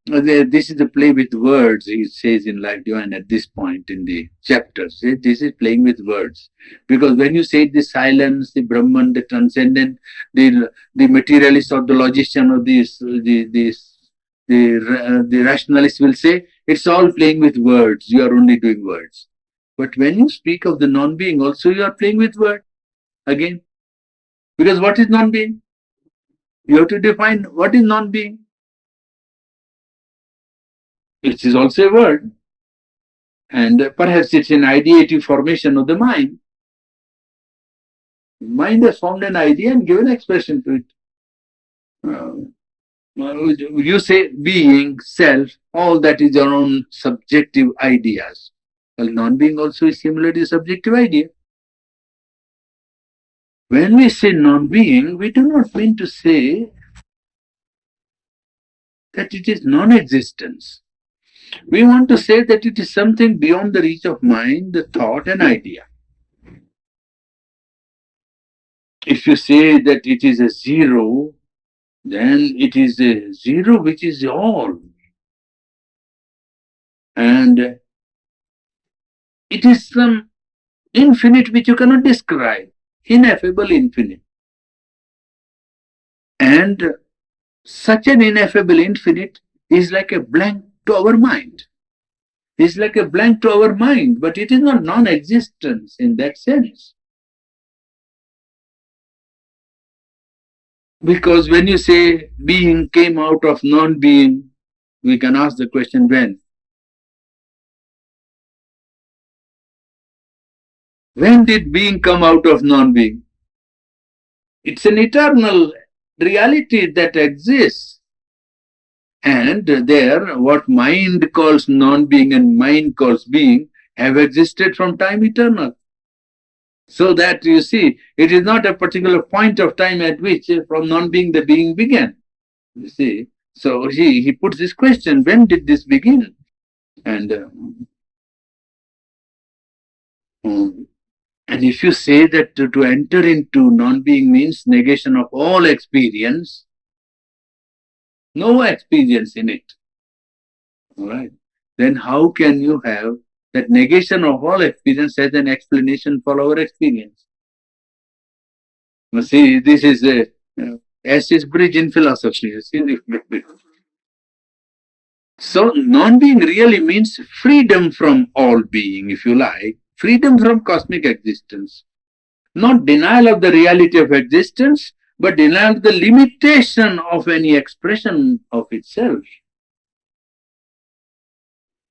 this is the play with words, he says in Life Divine at this point in the chapter. This is playing with words. Because when you say the silence, the Brahman, the transcendent, the materialist or the logician or the rationalist will say, it's all playing with words. You are only doing words. But when you speak of the non-being, also you are playing with words again. Because what is non-being? You have to define what is non-being. It is also a word. And perhaps it's an ideative formation of the mind. Mind has formed an idea and given expression to it. You say being, self, all that is your own subjective ideas. Well, non-being also is similarly a subjective idea. When we say non-being, we do not mean to say that it is non-existence. We want to say that it is something beyond the reach of mind, the thought and idea. If you say that it is a zero, then it is a zero which is all. And it is some infinite which you cannot describe, ineffable infinite. And such an ineffable infinite is like a blank to our mind. It's like a blank to our mind, but it is not non-existence in that sense. Because when you say being came out of non-being, we can ask the question when? When did being come out of non-being? It's an eternal reality that exists. And there, what mind calls non-being and mind calls being have existed from time eternal. So that you see, it is not a particular point of time at which from non-being the being began. You see, so he puts this question, when did this begin? And if you say that to enter into non-being means negation of all experience, no experience in it, all right, then how can you have that negation of all experience as an explanation for our experience? You see, this is a As's bridge in philosophy. You see, so non-being really means freedom from all being, if you like, freedom from cosmic existence. Not denial of the reality of existence, but denial of the limitation of any expression of itself.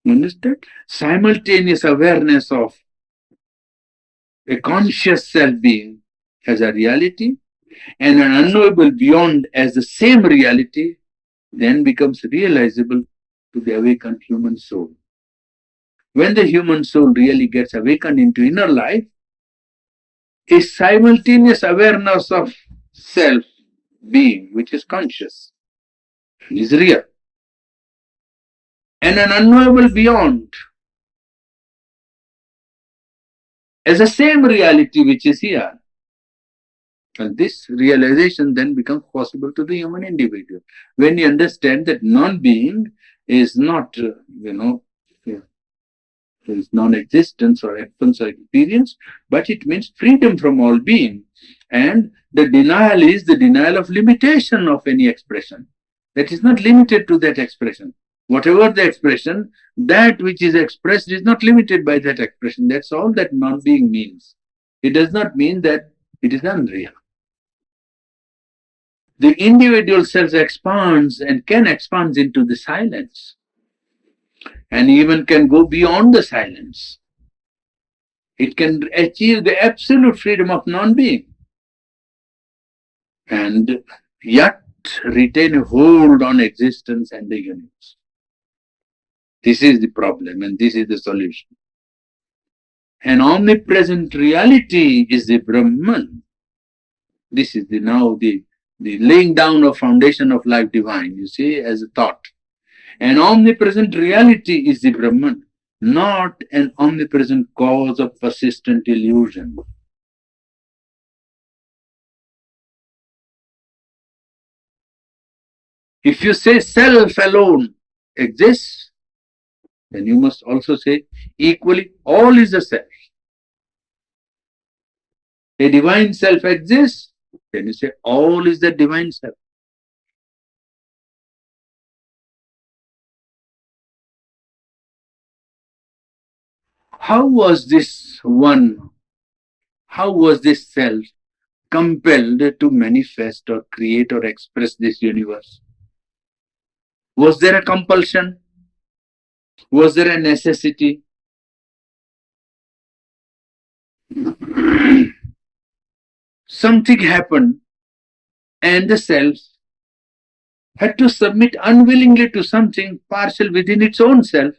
Understand? Simultaneous awareness of a conscious self-being as a reality and an unknowable beyond as the same reality then becomes realizable to the awakened human soul. When the human soul really gets awakened into inner life, a simultaneous awareness of self-being, which is conscious, is real. And an unknowable beyond as the same reality which is here. And this realization then becomes possible to the human individual. When you understand that non-being is not, there is non-existence or absence or experience, but it means freedom from all being. And the denial is the denial of limitation of any expression. That is not limited to that expression. Whatever the expression, that which is expressed is not limited by that expression. That's all that non-being means. It does not mean that it is unreal. The individual self expands and can expand into the silence, and even can go beyond the silence. It can achieve the absolute freedom of non-being and yet retain a hold on existence and the universe. This is the problem and this is the solution. An omnipresent reality is the Brahman. This is now the laying down of foundation of life divine, you see, as a thought. An omnipresent reality is the Brahman. not an omnipresent cause of persistent illusion. If you say self alone exists, then you must also say equally all is a self. A divine self exists, then you say all is the divine self. How was this one, how was this self compelled to manifest or create or express this universe? Was there a compulsion? Was there a necessity? Something happened and the self had to submit unwillingly to something partial within its own self,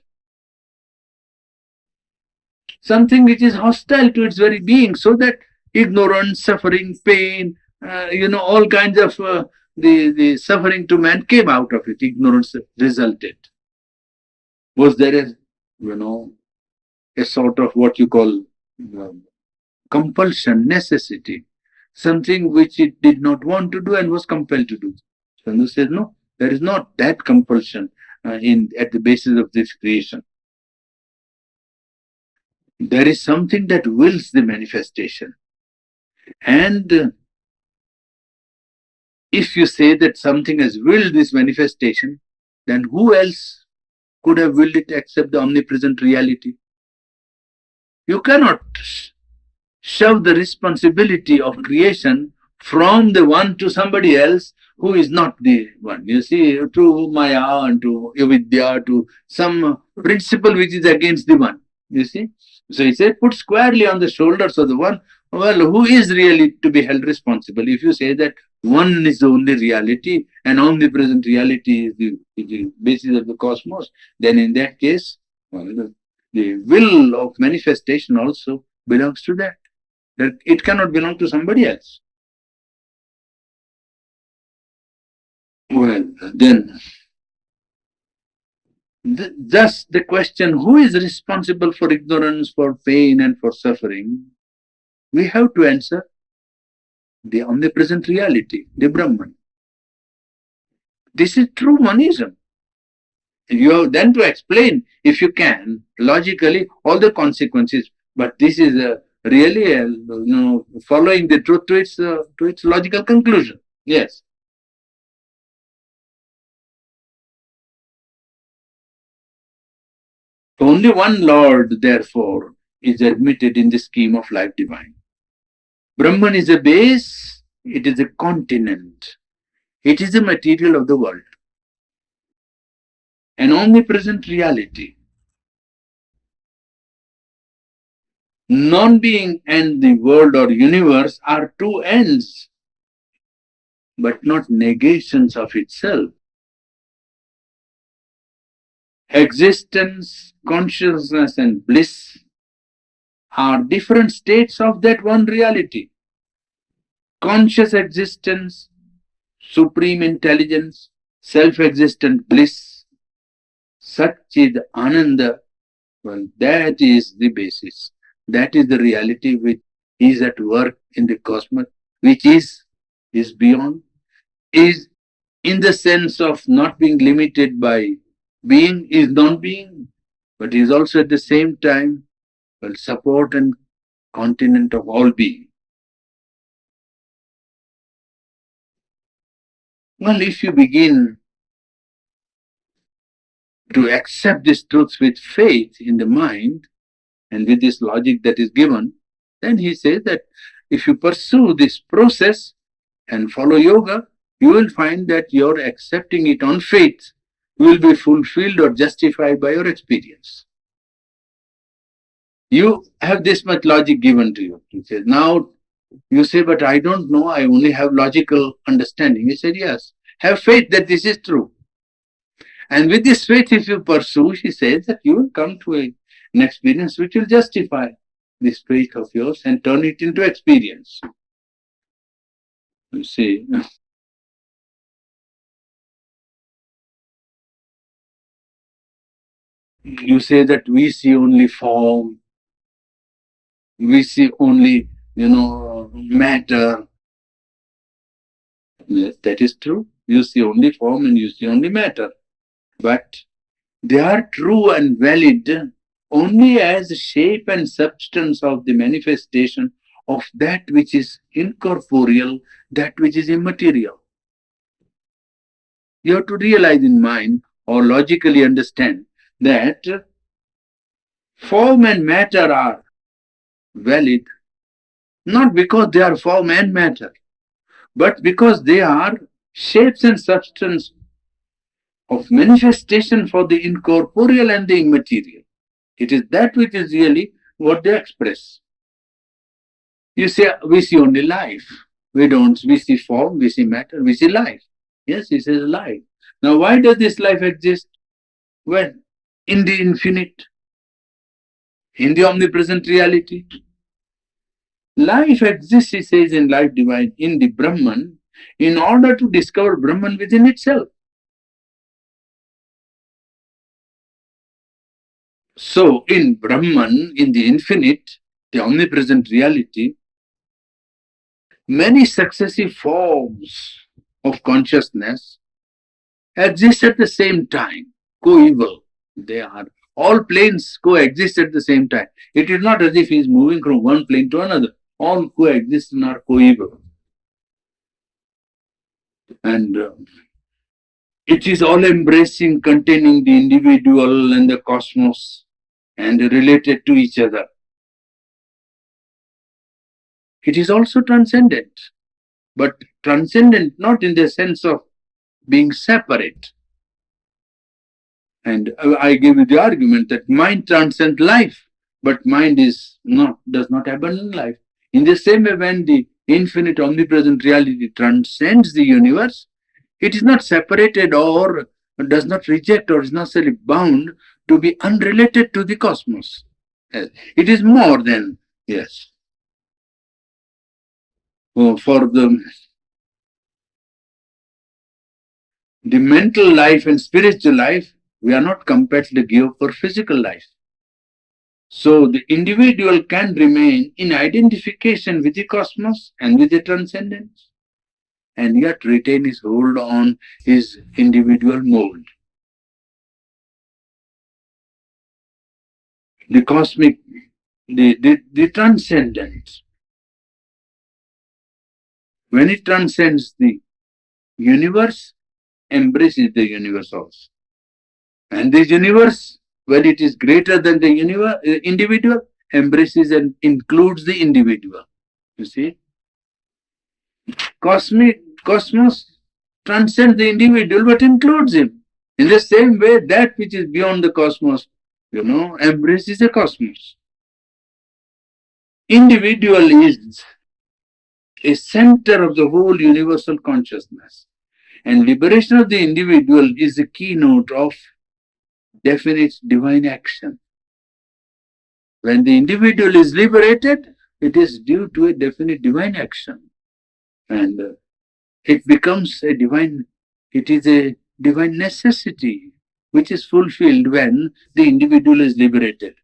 something which is hostile to its very being, so that ignorance, suffering, pain, all kinds of the suffering to man came out of it. Ignorance resulted. Was there a sort of what you call compulsion, necessity, something which it did not want to do and was compelled to do? Chandu says, no, there is not that compulsion at the basis of this creation. There is something that wills the manifestation. And if you say that something has willed this manifestation, then who else could have willed it except the omnipresent reality? You cannot shove the responsibility of creation from the one to somebody else who is not the one. You see, to Maya and to Avidya, to some principle which is against the one. You see? So he said, put squarely on the shoulders of the one. Well, who is really to be held responsible? If you say that one is the only reality and omnipresent reality is the basis of the cosmos, then in that case, well, the will of manifestation also belongs to that. That it cannot belong to somebody else. Well, then, thus the question, who is responsible for ignorance, for pain, and for suffering? We have to answer the omnipresent reality, the Brahman. This is true monism. You have then to explain, if you can, logically, all the consequences. But this is really, following the truth to its logical conclusion. Yes. Only one Lord, therefore, is admitted in the scheme of life divine. Brahman is a base, it is a continent, it is the material of the world, an omnipresent reality. Non-being and the world or universe are two ends, but not negations of itself. Existence, consciousness, and bliss are different states of that one reality. Conscious existence, supreme intelligence, self-existent bliss, Satchid Ananda, well, that is the basis. That is the reality which is at work in the cosmos, which is beyond, is in the sense of not being limited by being, is non-being, but is also at the same time, well, support and continent of all being. Well, if you begin to accept these truths with faith in the mind and with this logic that is given, then he says that if you pursue this process and follow yoga, you will find that you're accepting it on faith will be fulfilled or justified by your experience. You have this much logic given to you. He says, now you say, but I don't know, I only have logical understanding. He said, yes, have faith that this is true. And with this faith, if you pursue, she says that you will come to an experience which will justify this faith of yours and turn it into experience. You see. You say that we see only form, we see only, matter. Yes, that is true. You see only form and you see only matter. But they are true and valid only as shape and substance of the manifestation of that which is incorporeal, that which is immaterial. You have to realize in mind or logically understand that form and matter are valid not because they are form and matter, but because they are shapes and substance of manifestation for the incorporeal and the immaterial. It is that which is really what they express. You say we see only life. We don't. We see form, we see matter, we see life. Yes, it is life. Now, why does this life exist? Well, in the infinite, in the omnipresent reality, life exists, he says in Life Divine, in the Brahman, in order to discover Brahman within itself. So, in Brahman, in the infinite, the omnipresent reality, many successive forms of consciousness exist at the same time, coeval. They are all planes coexist at the same time. It is not as if he is moving from one plane to another. All coexist and are coeval. And it is all embracing, containing the individual and the cosmos and related to each other. It is also transcendent, but transcendent not in the sense of being separate. And I give you the argument that mind transcends life, but mind does not abandon life. In the same way, when the infinite omnipresent reality transcends the universe, it is not separated or does not reject or is not necessarily bound to be unrelated to the cosmos. Yes. It is more than, yes. For the mental life and spiritual life, we are not completely given for physical life. So the individual can remain in identification with the cosmos and with the transcendence, and yet retain his hold on his individual mold. The cosmic, the transcendent, when it transcends the universe, embraces the universe also. And this universe, when it is greater than the individual, embraces and includes the individual. You see? Cosmos transcends the individual but includes him. In the same way, that which is beyond the cosmos, embraces the cosmos. Individual is a center of the whole universal consciousness. And liberation of the individual is the keynote of definite divine action. When the individual is liberated, it is due to a definite divine action. And it becomes it is a divine necessity which is fulfilled when the individual is liberated.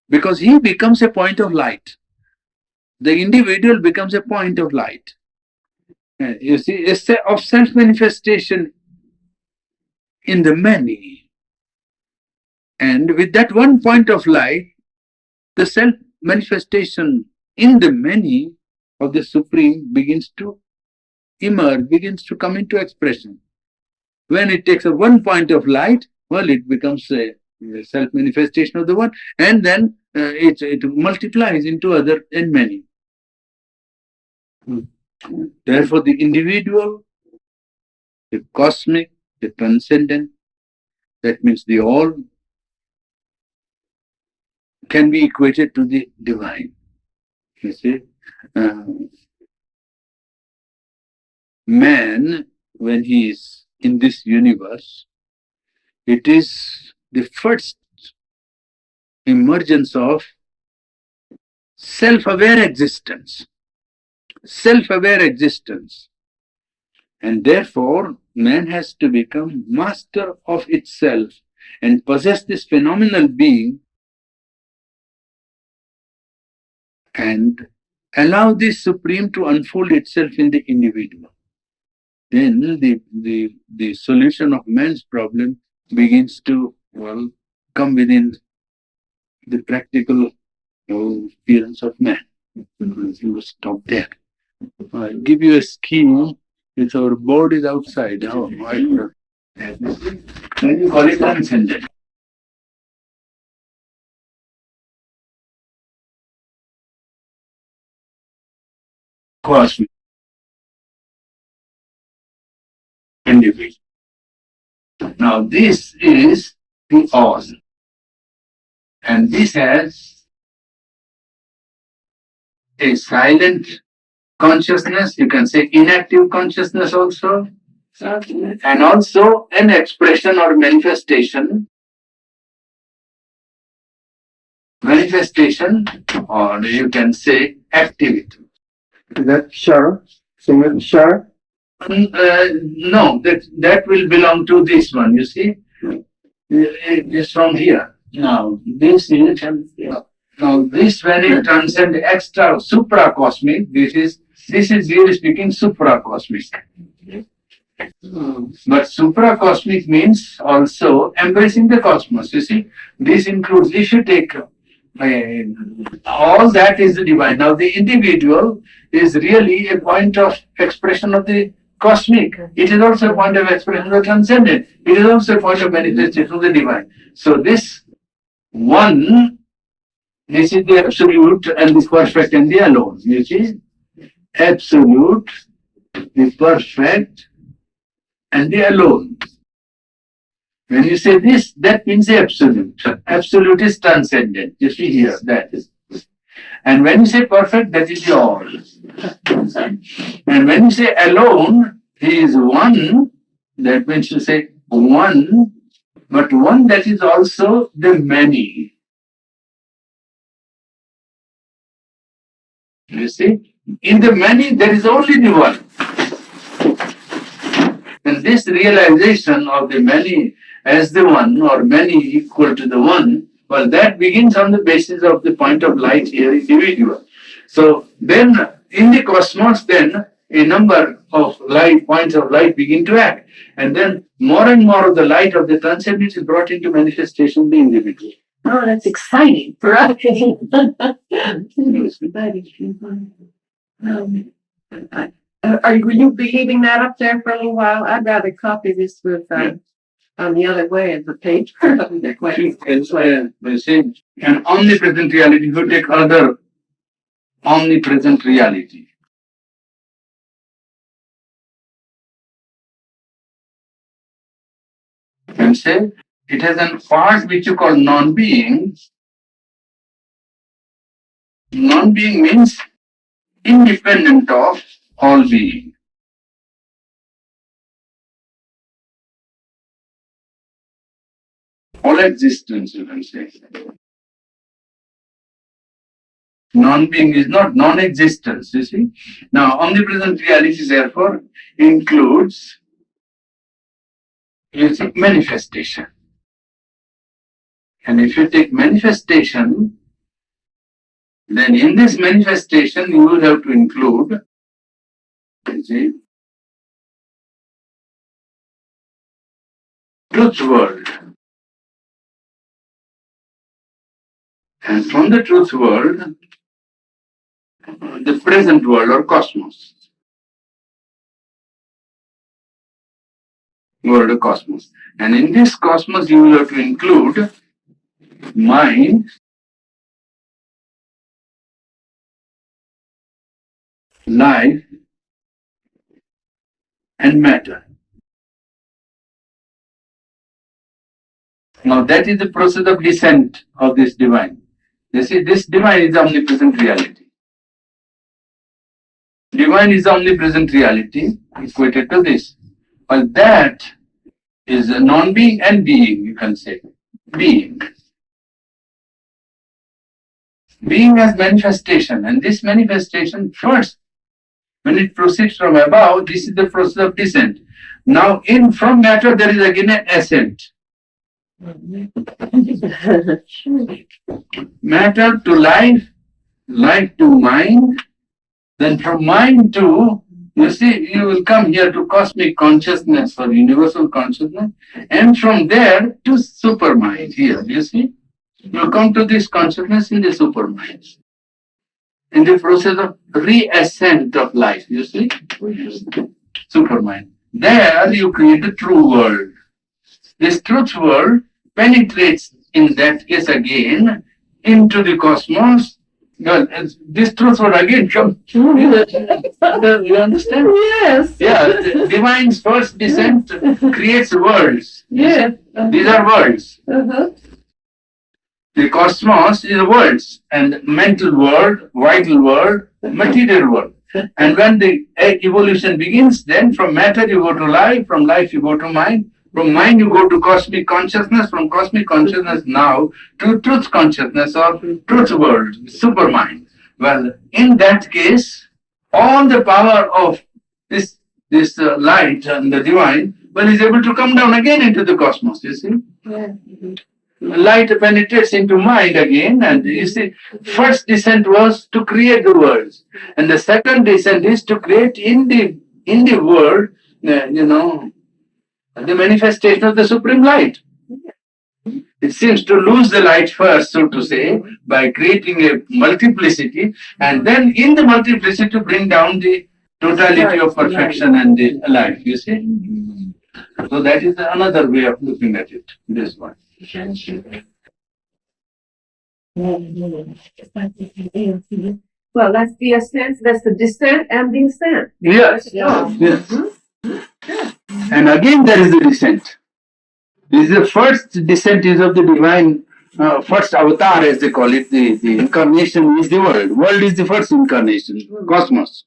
Because he becomes a point of light. The individual becomes a point of light. You see, of self-manifestation in the many. And with that one point of light, the self-manifestation in the many of the Supreme begins to emerge, begins to come into expression. When it takes a one point of light, well, it becomes a self-manifestation of the one, and then it multiplies into other and many. Therefore, the individual, the cosmic, the transcendent, that means the all, can be equated to the divine. You see, man, when he is in this universe, it is the first emergence of self-aware existence. Self-aware existence. And therefore, man has to become master of itself and possess this phenomenal being and allow this supreme to unfold itself in the individual. Then the solution of man's problem begins to, well, come within the practical appearance of man. You will stop there. I'll give you a scheme. If our board is outside, how I could have. Then you call it transcendent. Cosmic individual. Now this is the all. And this has a silent consciousness, you can say inactive consciousness also, and also an expression or manifestation, or you can say activity. Is that sure? So sure? No, that will belong to this one, you see. It is from here. Now, this is, now this when it transcends extra, supracosmic, this is really speaking supracosmic. But supracosmic means also embracing the cosmos. You see, this includes, if you take all that is the divine. Now, the individual is really a point of expression of the cosmic. It is also a point of expression of the transcendent. It is also a point of manifestation of the divine. So, this one, this is the absolute and the perfect and the alone. You see, absolute, the perfect, and the alone. When you say this, that means the absolute. Absolute is transcendent. You see here, that is. And when you say perfect, that is the all. And when you say alone, he is one. That means you say one, but one that is also the many. You see, in the many, there is only the one. And this realization of the many as the one, or many equal to the one, well, that begins on the basis of the point of light here, individual. So then, in the cosmos, then a number of light points of light begin to act, and then more and more of the light of the transcendent is brought into manifestation in the individual. Oh, that's exciting for us. Were you leaving that up there for a little while? I'd rather copy this with on the other way of the page. And omnipresent reality, you take other omnipresent reality. And say it has a part which you call non-being. Non-being means independent of all being. All existence, you can say. Non-being is not non-existence, you see. Now, omnipresent reality, therefore, includes, you see, manifestation. And if you take manifestation, then in this manifestation, you will have to include, you see, truth world. And from the truth world, the present world or cosmos. World or cosmos. And in this cosmos, you will have to include mind, life, and matter. Now that is the process of descent of this divine. You see, this divine is omnipresent reality. Divine is omnipresent reality equated to this. Well, that is a non-being and being, you can say. Being. Being as manifestation, and this manifestation first, when it proceeds from above, this is the process of descent. Now, from matter, there is again an ascent. Matter to life, life to mind, then from mind to, you see, you will come here to cosmic consciousness or universal consciousness, and from there to supermind here, you see. You come to this consciousness in the supermind, in the process of reascent of life, you see, supermind. There you create the true world. This truth world penetrates in that case again into the cosmos. Well, this truth world again comes. You understand? Yes. Yeah, the divine's first descent creates worlds. Yes. These are worlds. Uh-huh. The cosmos is worlds, and mental world, vital world, material world. And when the evolution begins, then from matter you go to life, from life you go to mind, from mind you go to cosmic consciousness, from cosmic consciousness now to truth consciousness or truth world, supermind. Well, in that case, all the power of this light and the divine, well, is able to come down again into the cosmos, you see. Yeah. Light penetrates into mind again, and you see, first descent was to create the worlds, and the second descent is to create in the world, the manifestation of the supreme light. It seems to lose the light first, so to say, by creating a multiplicity, and then in the multiplicity to bring down the totality of perfection and the life. You see, so that is another way of looking at it. This one. Well, that's the ascent, that's the descent and the ascent. Yes. Yeah. Yes. And again there is the descent. This is the first descent is of the divine, first avatar as they call it, the incarnation is the world. World is the first incarnation, cosmos.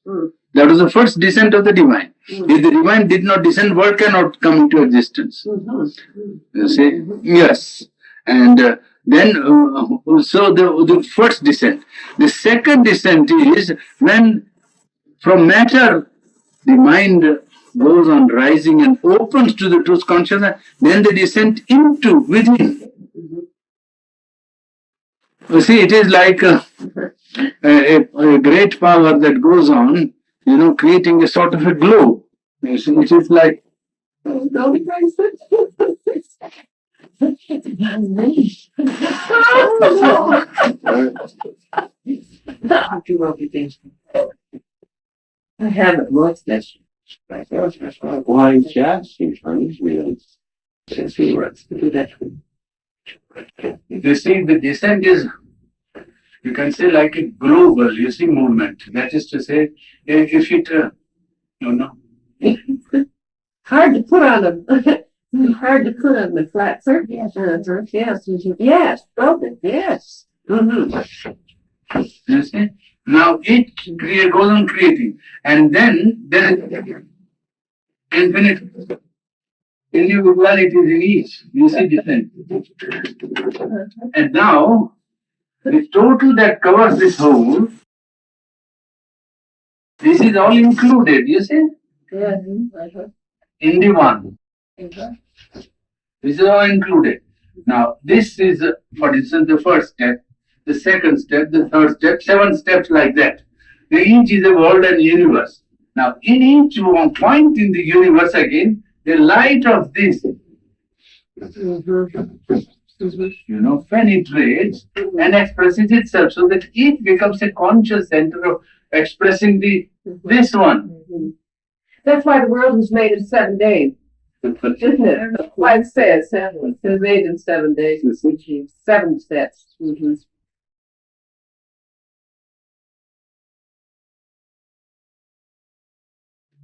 That was the first descent of the divine. If the divine did not descend, world cannot come into existence. You see? Yes. And then, so the first descent. The second descent is when from matter the mind goes on rising and opens to the truth consciousness, then the descent into within. You see, it is like a great power that goes on, creating a sort of a globe. You see, it is like. I haven't looked at Why just in terms of You see, the descent is, you can say, like a global, you see, movement. That is to say, if it, hard to put on them. Hard to put on the flat surface. Yes. Yes. Yes. Broken. Yes. You see? Now it goes on creating. And then there is infinite individuality in each. You see descent. And now the total that covers this whole, this is all included, you see, Yes. in the one. This is all included. Now, this is, for instance, the first step, the second step, the third step, 7 steps like that. Each is a world and universe. Now, in each one point in the universe again, the light of this, penetrates and expresses itself so that each becomes a conscious center of expressing this one. That's why the world was made in 7 days. Isn't it? That's why it says it was made in 7 days. 7 steps.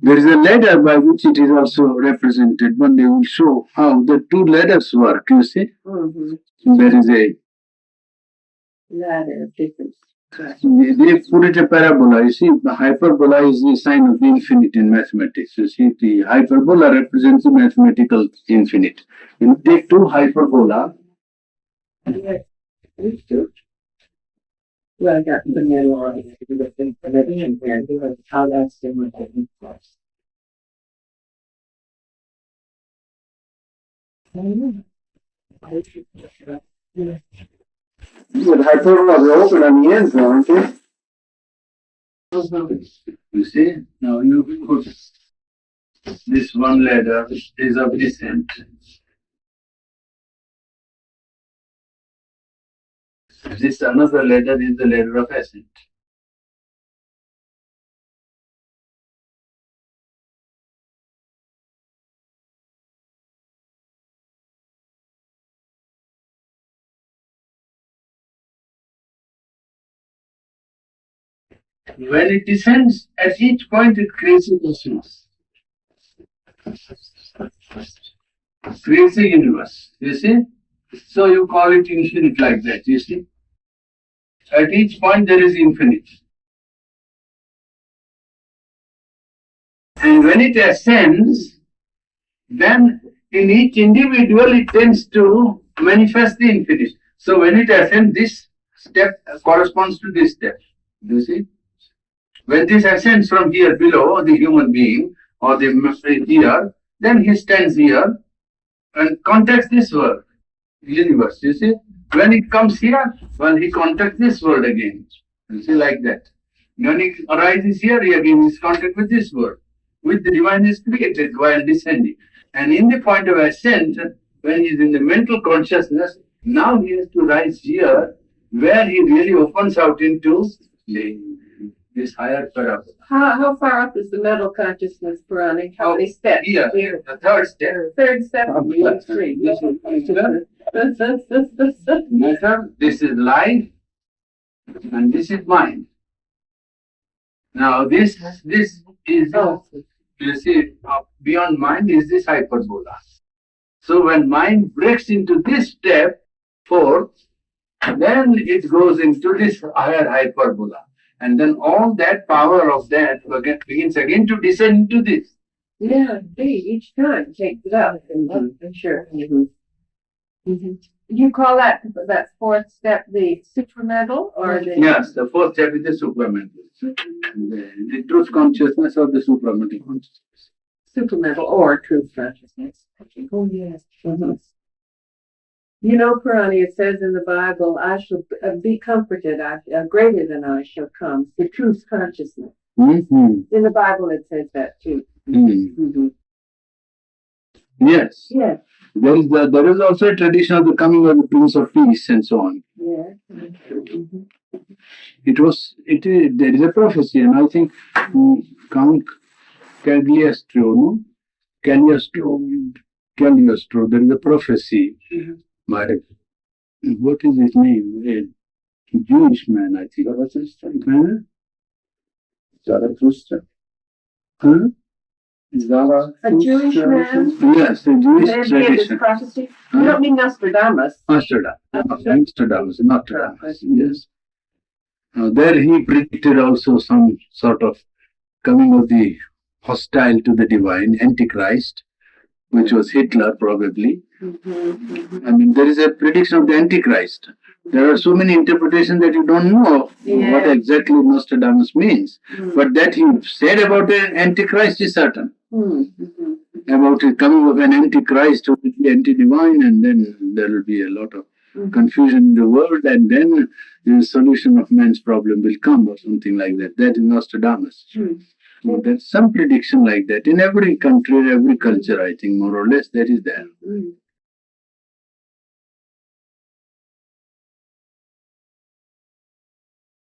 There is a ladder by which it is also represented. One day will show how the 2 ladders work, you see. There is a Ladder of difference. They put it a parabola. You see, the hyperbola is the sign of the infinite in mathematics. You see, the hyperbola represents the mathematical infinite. You take 2 hyperbola. Well, I got the middle one. How that's different. But hyperbole are open on the ends, aren't they? You see, now you put this one ladder is of descent. This another ladder is the ladder of ascent. When it descends, at each point it creates a cosmos, creates a universe. You see? So you call it infinite like that, you see? At each point there is infinite. And when it ascends, then in each individual it tends to manifest the infinite. So when it ascends, this step corresponds to this step. Do you see? When this ascends from here below, the human being or the here, then he stands here and contacts this world, universe. You see? When it comes here, well, he contacts this world again. You see, like that. When it arises here, he again is contact with this world, with the divine is created while descending. And in the point of ascent, when he is in the mental consciousness, now he has to rise here, where he really opens out into this higher parabola. How far up is the mental consciousness, Purani? How many steps? Here, the third step. Third step. Three. Matter, this is life, and this is mind. Now this is, you see, beyond mind is this hyperbola. So when mind breaks into this step, fourth, then it goes into this higher hyperbola. And then all that power of that begins again to descend into this. Yeah, each time takes it up. I'm sure. You call that fourth step the supramental or the? Yes, the fourth step is the supramental. The truth consciousness or the supramental consciousness. Supramental or truth consciousness. Oh yes. You know, Purani, it says in the Bible, I shall be comforted, greater than I shall come, the truth consciousness. In the Bible, it says that too. Yes. Yes. There is also a tradition of the coming of the Prince of Peace and so on. Yes. There is a prophecy, and I think Count Cagliostro, there is a prophecy. By, what is his name? A Jewish man, I think. Zarathustra. A Jewish man? Yes, a Jewish tradition. Prophecy? You don't mean Nostradamus. Nostradamus, yes. There he predicted also some sort of coming of the hostile to the divine, Antichrist, which was Hitler probably. I mean, there is a prediction of the Antichrist. There are so many interpretations that you don't know what exactly Nostradamus means. But that he said about an Antichrist is certain. About the coming of an Antichrist who will be anti-divine, and then there will be a lot of confusion in the world, and then the solution of man's problem will come, or something like that. That is Nostradamus. So there's some prediction like that in every country, every culture, I think, more or less, that is there.